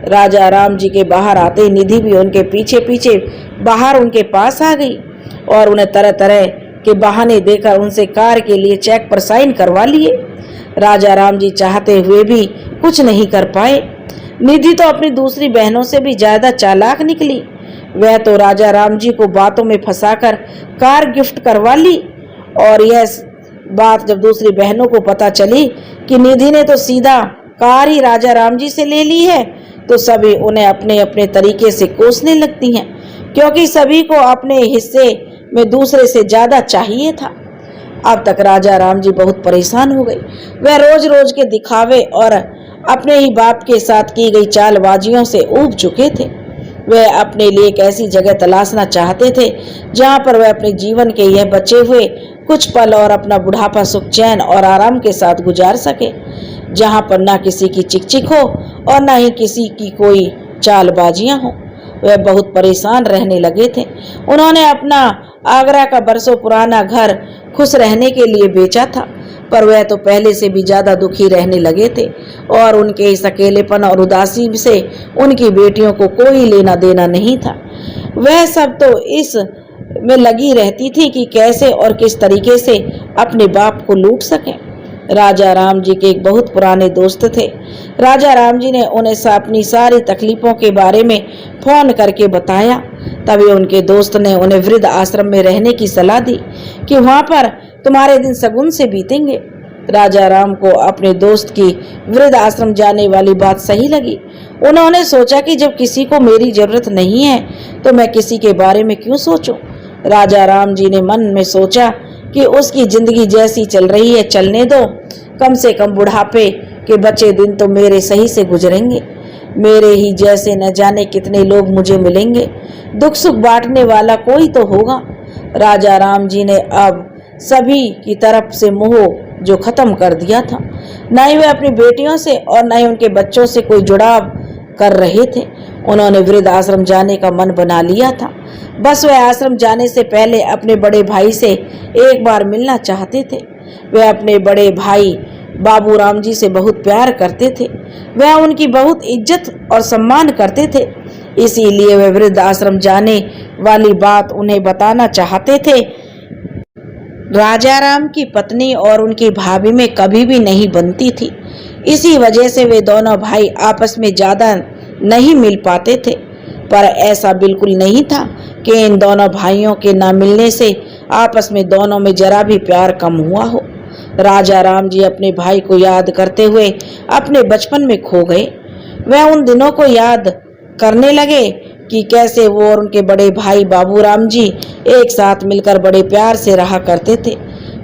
राजा राम जी के बाहर आते ही निधि भी उनके पीछे पीछे बाहर उनके पास आ गई और उन्हें तरह तरह के बहाने देकर उनसे कार के लिए चेक पर साइन करवा लिए। राजा राम जी चाहते हुए भी कुछ नहीं कर पाए। निधि तो अपनी दूसरी बहनों से भी ज्यादा चालाक निकली। वह तो राजा राम जी को बातों में फंसाकर कार गिफ्ट करवा ली, और यह बात जब दूसरी बहनों को पता चली कि निधि ने तो सीधा कार ही राजा राम जी से ले ली है, तो सभी उन्हें अपने अपने तरीके से कोसने लगती हैं, क्योंकि सभी को अपने हिस्से में दूसरे से ज्यादा चाहिए था। अब तक राजा राम जी बहुत परेशान हो गए। वह रोज रोज के दिखावे और अपने ही बाप के साथ की गई चालबाजियों से ऊब चुके थे। वह अपने लिए एक ऐसी जगह तलाशना चाहते थे जहां पर वह अपने जीवन के यह बचे हुए कुछ पल और अपना बुढ़ापा सुख चैन और आराम के साथ गुजार सके, जहां पर ना किसी की चिकचिक हो और ना ही किसी की कोई चालबाजियां हो। वह बहुत परेशान रहने लगे थे। उन्होंने अपना आगरा का बरसों पुराना घर खुश रहने के लिए बेचा था, पर वह तो पहले से भी ज्यादा दुखी रहने लगे थे, और उनके इस अकेलेपन और उदासी से उनकी बेटियों को कोई लेना देना नहीं था। वह सब तो इस में लगी रहती थी कि कैसे और किस तरीके से अपने बाप को लूट सकें। राजा राम जी के एक बहुत पुराने दोस्त थे। राजा राम जी ने उन्हें अपनी सारी तकलीफों के बारे में फोन करके बताया। तभी उनके दोस्त ने उन्हें वृद्ध आश्रम में रहने की सलाह दी कि वहां पर तुम्हारे दिन शगुन से बीतेंगे। राजा राम को अपने दोस्त की वृद्ध आश्रम जाने वाली बात सही लगी। उन्होंने सोचा कि जब किसी को मेरी जरूरत नहीं है तो मैं किसी के बारे में क्यों सोचूं। राजा राम जी ने मन में सोचा कि उसकी जिंदगी जैसी चल रही है चलने दो, कम से कम बुढ़ापे के बचे दिन तो मेरे सही से गुजरेंगे। मेरे ही जैसे न जाने कितने लोग मुझे मिलेंगे, दुख सुख बांटने वाला कोई तो होगा। राजा राम जी ने अब सभी की तरफ से मोह जो खत्म कर दिया था। न ही वे अपनी बेटियों से और न ही उनके बच्चों से कोई जुड़ाव कर रहे थे। उन्होंने वृद्ध आश्रम जाने का मन बना लिया था। बस वे आश्रम जाने से पहले अपने बड़े भाई से एक बार मिलना चाहते थे। वे अपने बड़े भाई बाबू राम जी से बहुत प्यार करते थे। वह उनकी बहुत इज्जत और सम्मान करते थे। इसीलिए वे वृद्ध आश्रम जाने वाली बात उन्हें बताना चाहते थे। राजा राम की पत्नी और उनकी भाभी में कभी भी नहीं बनती थी। इसी वजह से वे दोनों भाई आपस में ज्यादा नहीं मिल पाते थे। पर ऐसा बिल्कुल नहीं था कि इन दोनों भाइयों के न मिलने से आपस में दोनों में जरा भी प्यार कम हुआ हो। राजा राम जी अपने भाई को याद करते हुए अपने बचपन में खो गए। वह उन दिनों को याद करने लगे कि कैसे वो और उनके बड़े भाई बाबू राम जी एक साथ मिलकर बड़े प्यार से रहा करते थे।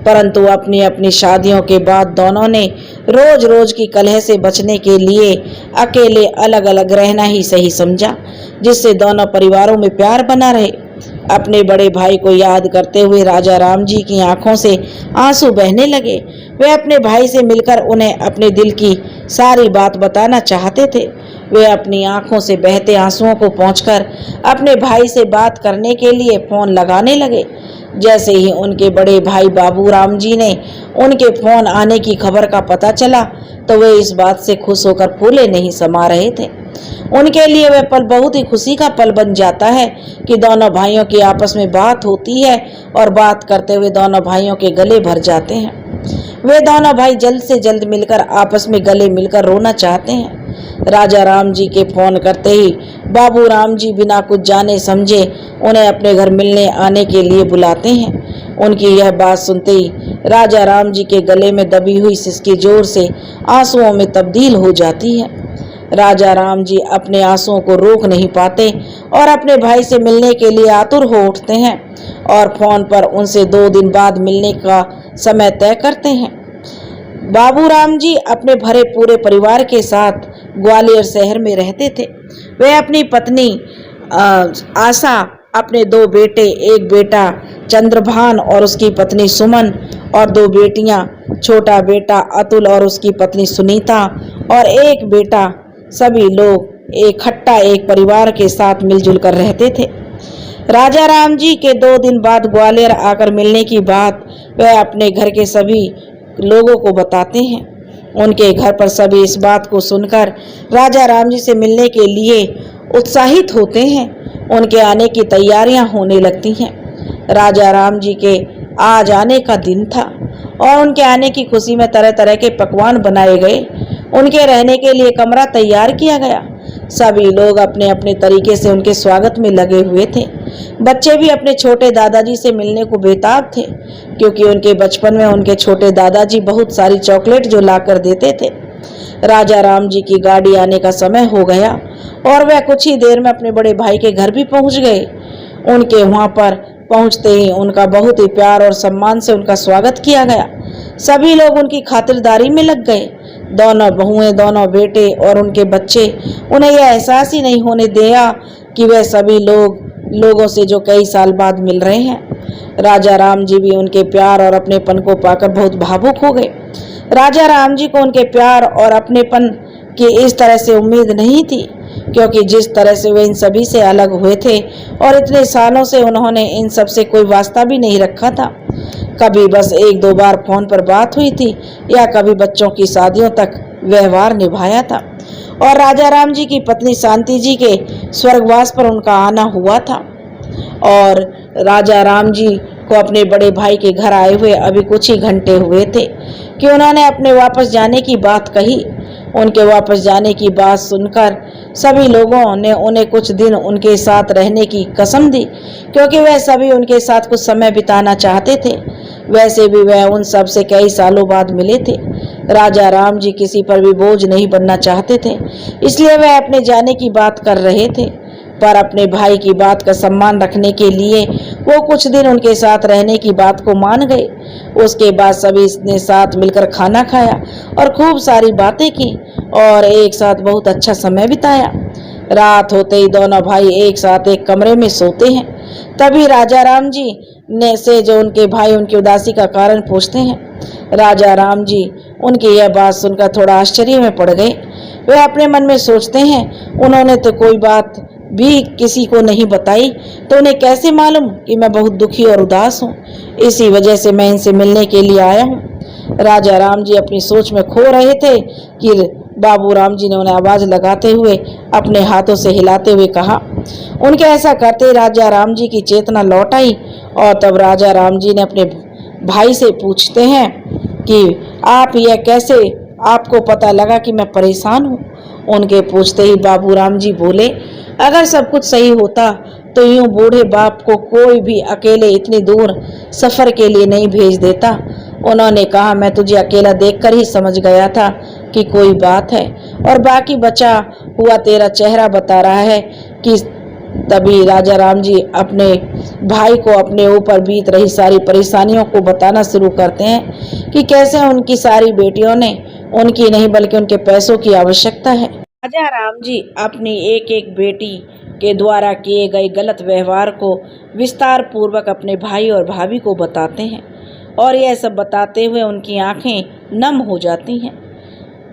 परंतु अपनी अपनी शादियों के बाद दोनों ने रोज रोज की कलह से बचने के लिए अकेले अलग अलग रहना ही सही समझा, जिससे दोनों परिवारों में प्यार बना रहे। अपने बड़े भाई को याद करते हुए राजा राम जी की आंखों से आंसू बहने लगे। वे अपने भाई से मिलकर उन्हें अपने दिल की सारी बात बताना चाहते थे। वे अपनी आंखों से बहते आंसुओं को पोंछकर अपने भाई से बात करने के लिए फोन लगाने लगे। जैसे ही उनके बड़े भाई बाबू राम जी ने उनके फोन आने की खबर का पता चला तो वे इस बात से खुश होकर फूले नहीं समा रहे थे। उनके लिए वह पल बहुत ही खुशी का पल बन जाता है कि दोनों भाइयों की आपस में बात होती है और बात करते हुए दोनों भाइयों के गले भर जाते हैं। वे दोनों भाई जल्द से जल्द मिलकर आपस में गले मिलकर रोना चाहते हैं। राजा राम जी के फोन करते ही बाबू राम जी बिना कुछ जाने समझे उन्हें अपने घर मिलने आने के लिए बुलाते हैं। उनकी यह बात सुनते ही राजा राम जी के गले में दबी हुई सिसकी जोर से आंसुओं में तब्दील हो जाती है। राजा राम जी अपने आंसुओं को रोक नहीं पाते और अपने भाई से मिलने के लिए आतुर हो उठते हैं और फोन पर उनसे 2 दिन बाद मिलने का समय तय करते हैं। बाबू राम जी अपने भरे पूरे परिवार के साथ ग्वालियर शहर में रहते थे। वे अपनी पत्नी आशा, अपने 2 बेटे, एक बेटा चंद्रभान और उसकी पत्नी सुमन और 2 बेटियां, छोटा बेटा अतुल और उसकी पत्नी सुनीता और एक बेटा, सभी लोग इकट्ठा एक परिवार के साथ मिलजुल कर रहते थे। राजा राम जी के 2 दिन बाद ग्वालियर आकर मिलने की बात वह अपने घर के सभी लोगों को बताते हैं। उनके घर पर सभी इस बात को सुनकर राजा राम जी से मिलने के लिए उत्साहित होते हैं। उनके आने की तैयारियां होने लगती हैं। राजा राम जी के आज आने का दिन था और उनके आने की खुशी में तरह तरह के पकवान बनाए गए। उनके रहने के लिए कमरा तैयार किया गया। सभी लोग अपने अपने तरीके से उनके स्वागत में लगे हुए थे। बच्चे भी अपने छोटे दादाजी से मिलने को बेताब थे, क्योंकि उनके बचपन में उनके छोटे दादाजी बहुत सारी चॉकलेट जो लाकर देते थे। राजा राम जी की गाड़ी आने का समय हो गया और वह कुछ ही देर में अपने बड़े भाई के घर भी पहुंच गए। उनके वहां पर पहुंचते ही उनका बहुत ही प्यार और सम्मान से उनका स्वागत किया गया। सभी लोग उनकी खातिरदारी में लग गए। दोनों बहुएं, दोनों बेटे और उनके बच्चे, उन्हें यह एहसास ही नहीं होने दिया कि वह सभी लोगों से जो कई साल बाद मिल रहे हैं। राजा राम जी भी उनके प्यार और अपनेपन को पाकर बहुत भावुक हो गए। राजा राम जी को उनके प्यार और अपनेपन की इस तरह से उम्मीद नहीं थी, क्योंकि जिस तरह से वे इन सभी से अलग हुए थे और इतने सालों से उन्होंने इन सब से कोई वास्ता भी नहीं रखा था। कभी बस 1-2 बार फोन पर बात हुई थी या कभी बच्चों की शादियों तक व्यवहार निभाया था। और राजा राम जी की पत्नी शांति जी के स्वर्गवास पर उनका आना हुआ था और राजा राम जी को अपने बड़े भाई के घर आए हुए अभी कुछ ही घंटे हुए थे कि उन्होंने अपने वापस जाने की बात कही। उनके वापस जाने की बात सुनकर सभी लोगों ने उन्हें कुछ दिन उनके साथ रहने की कसम दी, क्योंकि वह सभी उनके साथ कुछ समय बिताना चाहते थे। वैसे भी वह उन सब से कई सालों बाद मिले थे। राजा राम जी किसी पर भी बोझ नहीं बनना चाहते थे, इसलिए वह अपने जाने की बात कर रहे थे। पर अपने भाई की बात का सम्मान रखने के लिए वो कुछ दिन उनके साथ रहने की बात को मान गए। उसके बाद सभी ने साथ मिलकर खाना खाया और खूब सारी बातें की और एक साथ बहुत अच्छा समय बिताया। रात होते ही दोनों भाई एक साथ एक कमरे में सोते हैं। तभी राजा राम जी ने से जो उनके भाई उनकी उदासी का कारण पूछते हैं। राजा राम जी उनकी यह बात सुनकर थोड़ा आश्चर्य में पड़ गए। वे अपने मन में सोचते हैं, उन्होंने तो कोई बात भी किसी को नहीं बताई, तो उन्हें कैसे मालूम कि मैं बहुत दुखी और उदास हूँ। इसी वजह से मैं इनसे मिलने के लिए आया हूँ। राजा राम जी अपनी सोच में खो रहे थे कि बाबू राम जी ने उन्हें आवाज लगाते हुए अपने हाथों से हिलाते हुए कहा। उनके ऐसा करते राजा राम जी की चेतना लौट आई और तब राजा राम जी ने अपने भाई से पूछते हैं कि आप यह कैसे आपको पता लगा कि मैं परेशान हूँ। उनके पूछते ही बाबू राम जी बोले, अगर सब कुछ सही होता तो यूं बूढ़े बाप को कोई भी अकेले इतनी दूर सफर के लिए नहीं भेज देता। उन्होंने कहा, मैं तुझे अकेला देखकर ही समझ गया था कि कोई बात है, और बाकी बचा हुआ तेरा चेहरा बता रहा है कि तभी राजा राम जी अपने भाई को अपने ऊपर बीत रही सारी परेशानियों को बताना शुरू करते हैं कि कैसे उनकी सारी बेटियों ने उनकी नहीं बल्कि उनके पैसों की आवश्यकता है। राजा राम जी अपनी एक एक बेटी के द्वारा किए गए गलत व्यवहार को विस्तार पूर्वक अपने भाई और भाभी को बताते हैं और यह सब बताते हुए उनकी आंखें नम हो जाती हैं।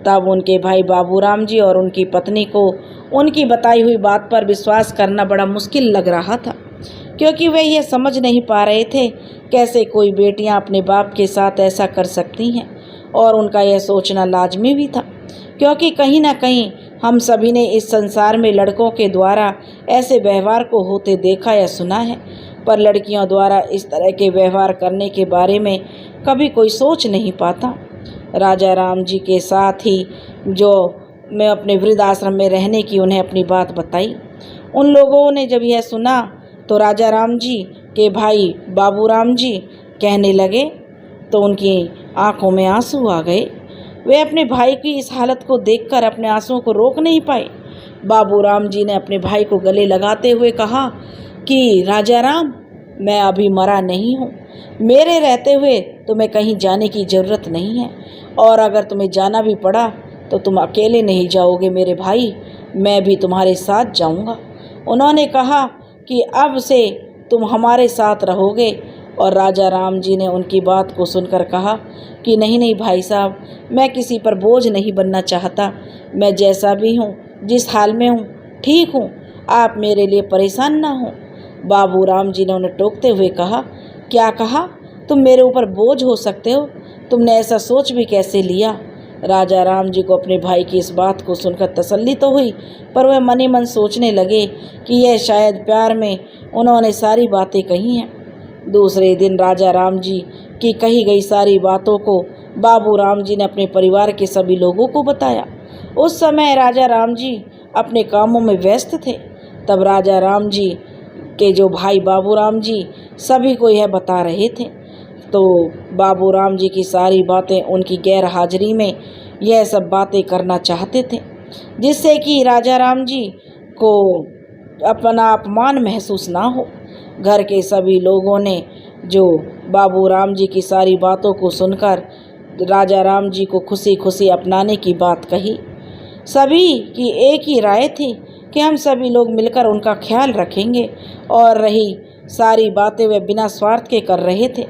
तब उनके भाई बाबूराम जी और उनकी पत्नी को उनकी बताई हुई बात पर विश्वास करना बड़ा मुश्किल लग रहा था, क्योंकि वे ये समझ नहीं पा रहे थे कैसे कोई बेटियां अपने बाप के साथ ऐसा कर सकती हैं। और उनका यह सोचना लाजमी भी था, क्योंकि कहीं ना कहीं हम सभी ने इस संसार में लड़कों के द्वारा ऐसे व्यवहार को होते देखा या सुना है, पर लड़कियों द्वारा इस तरह के व्यवहार करने के बारे में कभी कोई सोच नहीं पाता। राजा राम जी के साथ ही जो मैं अपने वृद्ध आश्रम में रहने की उन्हें अपनी बात बताई, उन लोगों ने जब यह सुना तो राजा राम जी के भाई बाबूराम जी कहने लगे तो उनकी आंखों में आंसू आ गए। वे अपने भाई की इस हालत को देखकर अपने आंसुओं को रोक नहीं पाए। बाबूराम जी ने अपने भाई को गले लगाते हुए कहा कि राजा राम, मैं अभी मरा नहीं हूँ। मेरे रहते हुए तुम्हें कहीं जाने की ज़रूरत नहीं है, और अगर तुम्हें जाना भी पड़ा तो तुम अकेले नहीं जाओगे मेरे भाई, मैं भी तुम्हारे साथ जाऊँगा। उन्होंने कहा कि अब से तुम हमारे साथ रहोगे, और राजा राम जी ने उनकी बात को सुनकर कहा कि नहीं नहीं भाई साहब, मैं किसी पर बोझ नहीं बनना चाहता। मैं जैसा भी हूँ, जिस हाल में हूँ, ठीक हूँ, आप मेरे लिए परेशान ना हो। बाबूराम जी ने उन्हें टोकते हुए कहा, क्या कहा? तुम मेरे ऊपर बोझ हो सकते हो? तुमने ऐसा सोच भी कैसे लिया? राजा राम जी को अपने भाई की इस बात को सुनकर तसल्ली तो हुई, पर वह मन ही मन सोचने लगे कि यह शायद प्यार में उन्होंने सारी बातें कही हैं। दूसरे दिन राजा राम जी की कही गई सारी बातों को बाबू राम जी ने अपने परिवार के सभी लोगों को बताया। उस समय राजा राम जी अपने कामों में व्यस्त थे। तब राजा राम जी के जो भाई बाबू राम जी सभी को यह बता रहे थे, तो बाबू राम जी की सारी बातें उनकी गैर हाजिरी में यह सब बातें करना चाहते थे, जिससे कि राजा राम जी को अपना अपमान महसूस ना हो। घर के सभी लोगों ने जो बाबू राम जी की सारी बातों को सुनकर राजा राम जी को खुशी खुशी अपनाने की बात कही। सभी की एक ही राय थी कि हम सभी लोग मिलकर उनका ख्याल रखेंगे, और रही सारी बातें वे बिना स्वार्थ के कर रहे थे,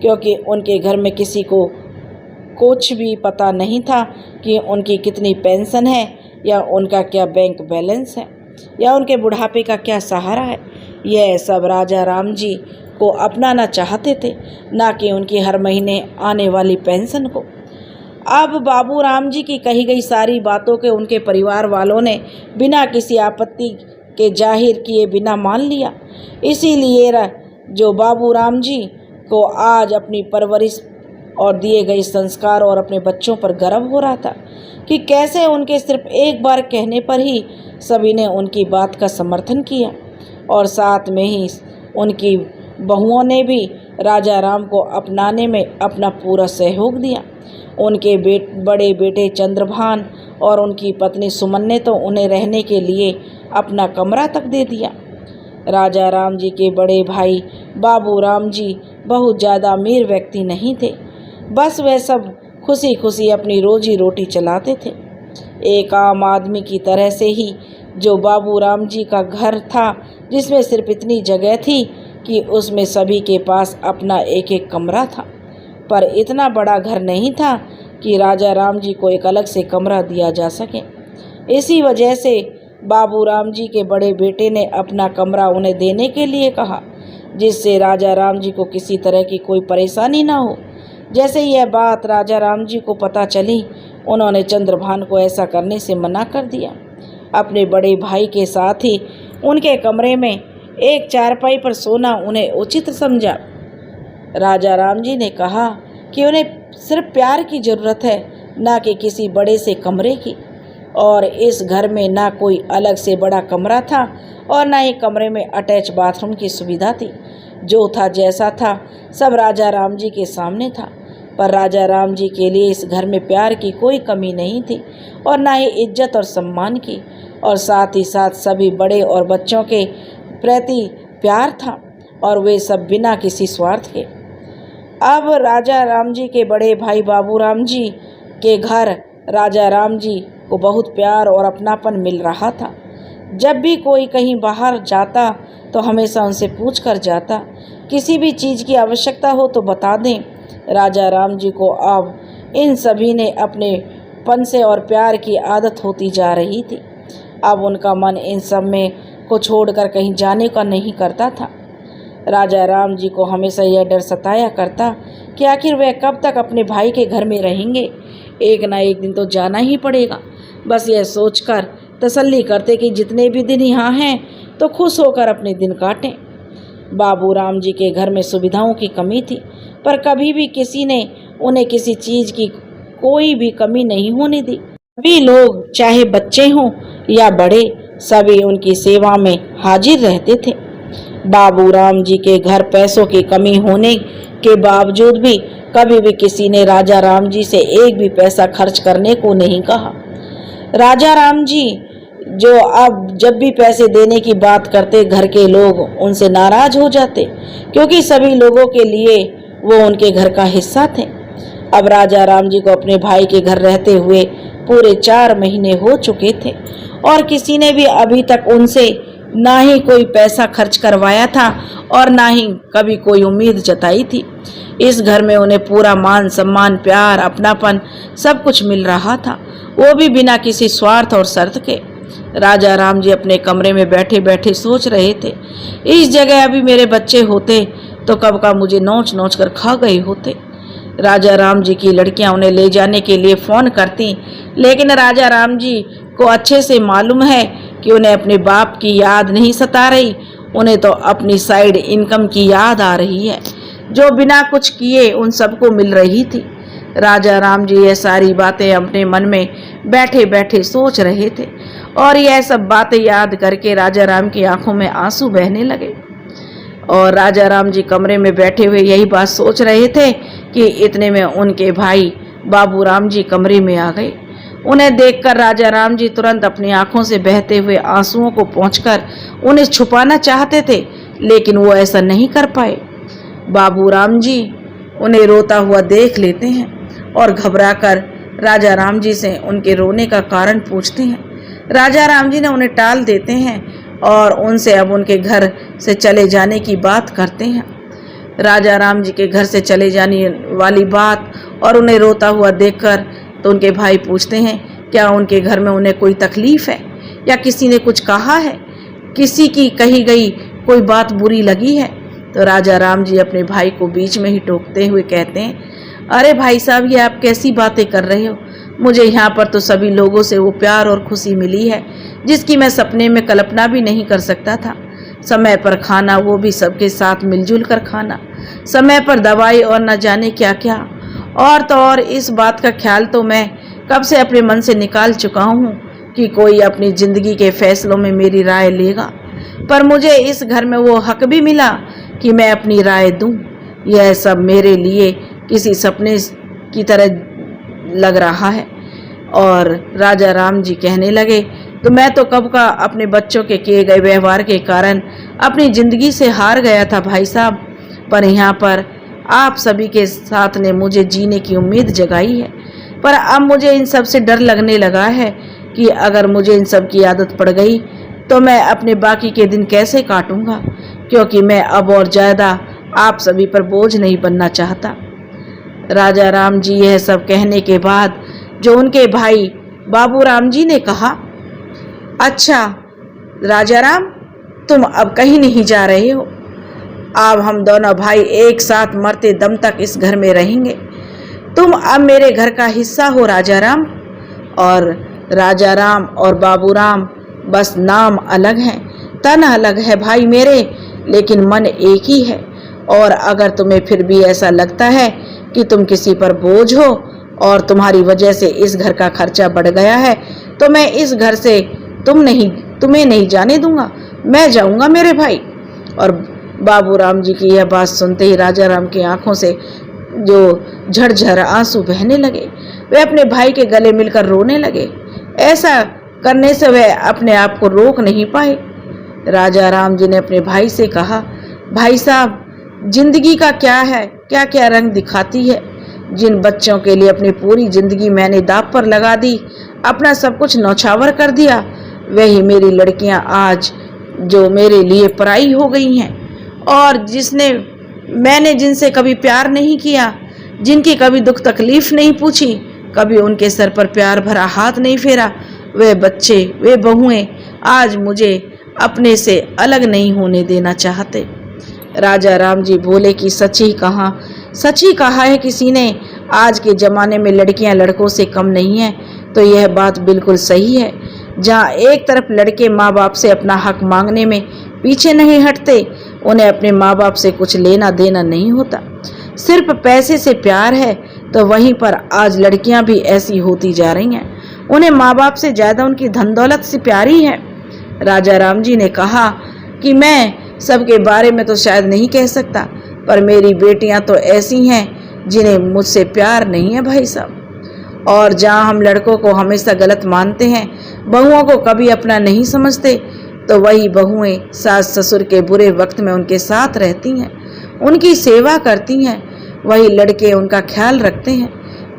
क्योंकि उनके घर में किसी को कुछ भी पता नहीं था कि उनकी कितनी पेंशन है, या उनका क्या बैंक बैलेंस है, या उनके बुढ़ापे का क्या सहारा है। यह सब राजा राम जी को अपनाना चाहते थे, ना कि उनकी हर महीने आने वाली पेंशन को। अब बाबू राम जी की कही गई सारी बातों के उनके परिवार वालों ने बिना किसी आपत्ति के जाहिर किए बिना मान लिया। इसीलिए जो बाबू राम जी को आज अपनी परवरिश और दिए गए संस्कार और अपने बच्चों पर गर्व हो रहा था कि कैसे उनके सिर्फ एक बार कहने पर ही सभी ने उनकी बात का समर्थन किया और साथ में ही उनकी बहुओं ने भी राजा राम को अपनाने में अपना पूरा सहयोग दिया। उनके बड़े बेटे चंद्रभान और उनकी पत्नी सुमन ने तो उन्हें रहने के लिए अपना कमरा तक दे दिया। राजा राम जी के बड़े भाई बाबू राम जी बहुत ज़्यादा अमीर व्यक्ति नहीं थे, बस वह सब खुशी खुशी अपनी रोजी रोटी चलाते थे। एक आम आदमी की तरह से ही जो बाबू राम जी का घर था, जिसमें सिर्फ इतनी जगह थी कि उसमें सभी के पास अपना एक एक कमरा था, पर इतना बड़ा घर नहीं था कि राजा राम जी को एक अलग से कमरा दिया जा सके। इसी वजह से बाबू राम जी के बड़े बेटे ने अपना कमरा उन्हें देने के लिए कहा, जिससे राजा राम जी को किसी तरह की कोई परेशानी ना हो। जैसे यह बात राजा राम जी को पता चली, उन्होंने चंद्रभान को ऐसा करने से मना कर दिया। अपने बड़े भाई के साथ ही उनके कमरे में एक चारपाई पर सोना उन्हें उचित समझा। राजा राम जी ने कहा कि उन्हें सिर्फ प्यार की ज़रूरत है, ना कि किसी बड़े से कमरे की। और इस घर में ना कोई अलग से बड़ा कमरा था और ना ही कमरे में अटैच बाथरूम की सुविधा थी। जो था जैसा था सब राजा राम जी के सामने था, पर राजा राम जी के लिए इस घर में प्यार की कोई कमी नहीं थी और ना ही इज्जत और सम्मान की, और साथ ही साथ सभी बड़े और बच्चों के प्रति प्यार था, और वे सब बिना किसी स्वार्थ के। अब राजा राम जी के बड़े भाई बाबू राम जी के घर राजा राम जी को बहुत प्यार और अपनापन मिल रहा था। जब भी कोई कहीं बाहर जाता तो हमेशा उनसे पूछ कर जाता, किसी भी चीज़ की आवश्यकता हो तो बता दें। राजा राम जी को अब इन सभी ने अपने पन से और प्यार की आदत होती जा रही थी। अब उनका मन इन सब में को छोड़कर कहीं जाने का नहीं करता था। राजा राम जी को हमेशा यह डर सताया करता कि आखिर वह कब तक अपने भाई के घर में रहेंगे, एक ना एक दिन तो जाना ही पड़ेगा। बस यह सोचकर तसल्ली करते कि जितने भी दिन यहाँ हैं तो खुश होकर अपने दिन काटें। बाबू राम जी के घर में सुविधाओं की कमी थी, पर कभी भी किसी ने उन्हें किसी चीज़ की कोई भी कमी नहीं होने दी। सभी लोग, चाहे बच्चे हों या बड़े, सभी उनकी सेवा में हाजिर रहते थे। बाबू राम जी के घर पैसों की कमी होने के बावजूद भी कभी भी किसी ने राजा राम जी से एक भी पैसा खर्च करने को नहीं कहा। राजा राम जी जो अब जब भी पैसे देने की बात करते, घर के लोग उनसे नाराज हो जाते, क्योंकि सभी लोगों के लिए वो उनके घर का हिस्सा थे। अब राजा राम जी को अपने भाई के घर रहते हुए पूरे 4 महीने हो चुके थे और किसी ने भी अभी तक उनसे ना ही कोई पैसा खर्च करवाया था और ना ही कभी कोई उम्मीद जताई थी। इस घर में उन्हें पूरा मान सम्मान, प्यार, अपनापन सब कुछ मिल रहा था, वो भी बिना किसी स्वार्थ और शर्त के। राजा राम जी अपने कमरे में बैठे बैठे सोच रहे थे, इस जगह अभी मेरे बच्चे होते तो कब का मुझे नोच नोच कर खा गए होते। राजा राम जी की लड़कियां उन्हें ले जाने के लिए फ़ोन करती, लेकिन राजा राम जी को अच्छे से मालूम है कि उन्हें अपने बाप की याद नहीं सता रही, उन्हें तो अपनी साइड इनकम की याद आ रही है, जो बिना कुछ किए उन सबको मिल रही थी। राजा राम जी ये सारी बातें अपने मन में बैठे बैठे सोच रहे थे और यह सब बातें याद करके राजा राम की आंखों में आंसू बहने लगे। और राजा राम जी कमरे में बैठे हुए यही बात सोच रहे थे कि इतने में उनके भाई बाबू राम जी कमरे में आ गए। उन्हें देखकर राजा राम जी तुरंत अपनी आंखों से बहते हुए आंसुओं को पोंछकर उन्हें छुपाना चाहते थे, लेकिन वो ऐसा नहीं कर पाए। बाबू राम जी उन्हें रोता हुआ देख लेते हैं और घबराकर राजा राम जी से उनके रोने का कारण पूछते हैं। राजा राम जी ने उन्हें टाल देते हैं और उनसे अब उनके घर से चले जाने की बात करते हैं। राजा राम जी के घर से चले जाने वाली बात और उन्हें रोता हुआ देखकर तो उनके भाई पूछते हैं, क्या उनके घर में उन्हें कोई तकलीफ़ है या किसी ने कुछ कहा है, किसी की कही गई कोई बात बुरी लगी है? तो राजा राम जी अपने भाई को बीच में ही टोकते हुए कहते हैं, अरे भाई साहब, ये आप कैसी बातें कर रहे हो? मुझे यहाँ पर तो सभी लोगों से वो प्यार और खुशी मिली है जिसकी मैं सपने में कल्पना भी नहीं कर सकता था। समय पर खाना, वो भी सबके साथ मिलजुल कर खाना, समय पर दवाई और न जाने क्या क्या। और तो और इस बात का ख्याल तो मैं कब से अपने मन से निकाल चुका हूँ कि कोई अपनी ज़िंदगी के फैसलों में मेरी राय लेगा। पर मुझे इस घर में वो हक भी मिला कि मैं अपनी राय दूँ। यह सब मेरे लिए किसी सपने की तरह लग रहा है। और राजा राम जी कहने लगे, तो मैं तो कब का अपने बच्चों के किए गए व्यवहार के कारण अपनी ज़िंदगी से हार गया था भाई साहब, पर यहाँ पर आप सभी के साथ ने मुझे जीने की उम्मीद जगाई है। पर अब मुझे इन सब से डर लगने लगा है कि अगर मुझे इन सब की आदत पड़ गई तो मैं अपने बाकी के दिन कैसे काटूंगा, क्योंकि मैं अब और ज़्यादा आप सभी पर बोझ नहीं बनना चाहता। राजा राम जी यह सब कहने के बाद जो उनके भाई बाबू राम जी ने कहा, अच्छा राजा राम, तुम अब कहीं नहीं जा रहे हो। अब हम दोनों भाई एक साथ मरते दम तक इस घर में रहेंगे। तुम अब मेरे घर का हिस्सा हो राजा राम। और राजा राम और बाबू राम बस नाम अलग हैं, तन अलग है भाई मेरे, लेकिन मन एक ही है। और अगर तुम्हें फिर भी ऐसा लगता है कि तुम किसी पर बोझ हो और तुम्हारी वजह से इस घर का खर्चा बढ़ गया है, तो मैं इस घर से तुम्हें नहीं जाने दूंगा। मैं जाऊंगा मेरे भाई। और बाबू राम जी की यह बात सुनते ही राजा राम की आंखों से जो झरझर आंसू बहने लगे, वे अपने भाई के गले मिलकर रोने लगे। ऐसा करने से वे अपने आप को रोक नहीं पाए। राजा राम जी ने अपने भाई से कहा, भाई साहब, जिंदगी का क्या है, क्या क्या रंग दिखाती है। जिन बच्चों के लिए अपनी पूरी जिंदगी मैंने दांव पर लगा दी, अपना सब कुछ नौछावर कर दिया, वही मेरी लड़कियां आज जो मेरे लिए पराई हो गई हैं। और मैंने जिनसे कभी प्यार नहीं किया, जिनकी कभी दुख तकलीफ नहीं पूछी, कभी उनके सर पर प्यार भरा हाथ नहीं फेरा, वे बच्चे, वे बहुएं आज मुझे अपने से अलग नहीं होने देना चाहते। राजा राम जी बोले कि सच ही कहा है किसी ने, आज के ज़माने में लड़कियां लड़कों से कम नहीं हैं। तो यह बात बिल्कुल सही है। जहाँ एक तरफ लड़के माँ बाप से अपना हक मांगने में पीछे नहीं हटते, उन्हें अपने माँ बाप से कुछ लेना देना नहीं होता, सिर्फ पैसे से प्यार है, तो वहीं पर आज लड़कियां भी ऐसी होती जा रही हैं। उन्हें माँ बाप से ज़्यादा उनकी धन दौलत से प्यारी है। राजा राम जी ने कहा कि मैं सबके बारे में तो शायद नहीं कह सकता, पर मेरी बेटियां तो ऐसी हैं जिन्हें मुझसे प्यार नहीं है भाई साहब। और जहाँ हम लड़कों को हमेशा गलत मानते हैं, बहुओं को कभी अपना नहीं समझते, तो वही बहुएं सास ससुर के बुरे वक्त में उनके साथ रहती हैं, उनकी सेवा करती हैं। वही लड़के उनका ख्याल रखते हैं।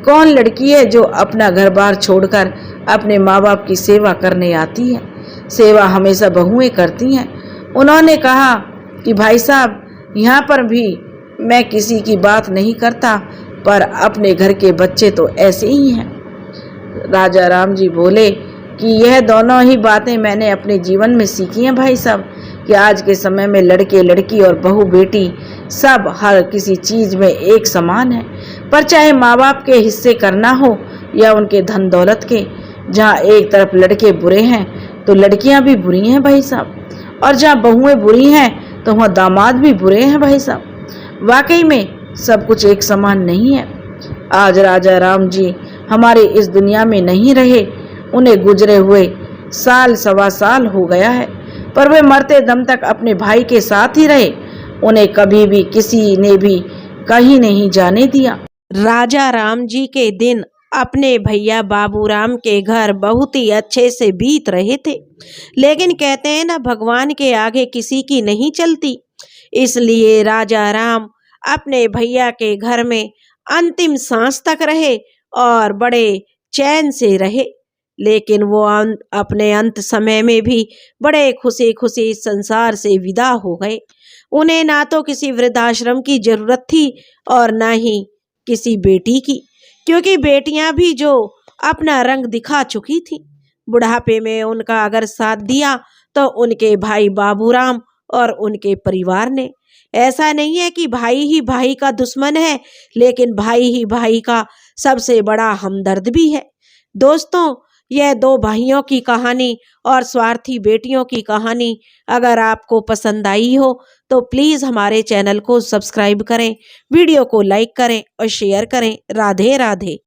कौन लड़की है जो अपना घर बार छोड़कर अपने माँ बाप की सेवा करने आती है? सेवा हमेशा बहुएं करती हैं। उन्होंने कहा कि भाई साहब, यहाँ पर भी मैं किसी की बात नहीं करता, पर अपने घर के बच्चे तो ऐसे ही हैं। राजा राम जी बोले कि यह दोनों ही बातें मैंने अपने जीवन में सीखी हैं भाई साहब, कि आज के समय में लड़के लड़की और बहू बेटी सब हर किसी चीज़ में एक समान है। पर चाहे माँ बाप के हिस्से करना हो या उनके धन दौलत के, जहाँ एक तरफ लड़के बुरे हैं तो लड़कियाँ भी बुरी हैं भाई साहब, और जहाँ बहुएं बुरी हैं तो वहाँ दामाद भी बुरे हैं भाई साहब। वाकई में सब कुछ एक समान नहीं है। आज राजा राम जी हमारे इस दुनिया में नहीं रहे, उन्हें गुजरे हुए साल सवा साल हो गया है, पर वे मरते दम तक अपने भाई के साथ ही रहे। उन्हें कभी भी किसी ने भी कहीं नहीं जाने दिया। राजा राम जी के दिन अपने भैया बाबूराम के घर बहुत ही अच्छे से बीत रहे थे, लेकिन कहते हैं ना, भगवान के आगे किसी की नहीं चलती। इसलिए राजा राम अपने भैया के घर में अंतिम सांस तक रहे और बड़े चैन से रहे। लेकिन वो अपने अंत समय में भी बड़े खुशी खुशी संसार से विदा हो गए। उन्हें ना तो किसी वृद्धाश्रम की जरूरत थी और ना ही किसी बेटी की, क्योंकि बेटियां भी जो अपना रंग दिखा चुकी थी। बुढ़ापे में उनका अगर साथ दिया तो उनके भाई बाबूराम और उनके परिवार ने। ऐसा नहीं है कि भाई ही भाई का दुश्मन है, लेकिन भाई ही भाई का सबसे बड़ा हमदर्द भी है। दोस्तों, यह दो भाइयों की कहानी और स्वार्थी बेटियों की कहानी अगर आपको पसंद आई हो तो प्लीज़ हमारे चैनल को सब्सक्राइब करें, वीडियो को लाइक करें और शेयर करें। राधे राधे।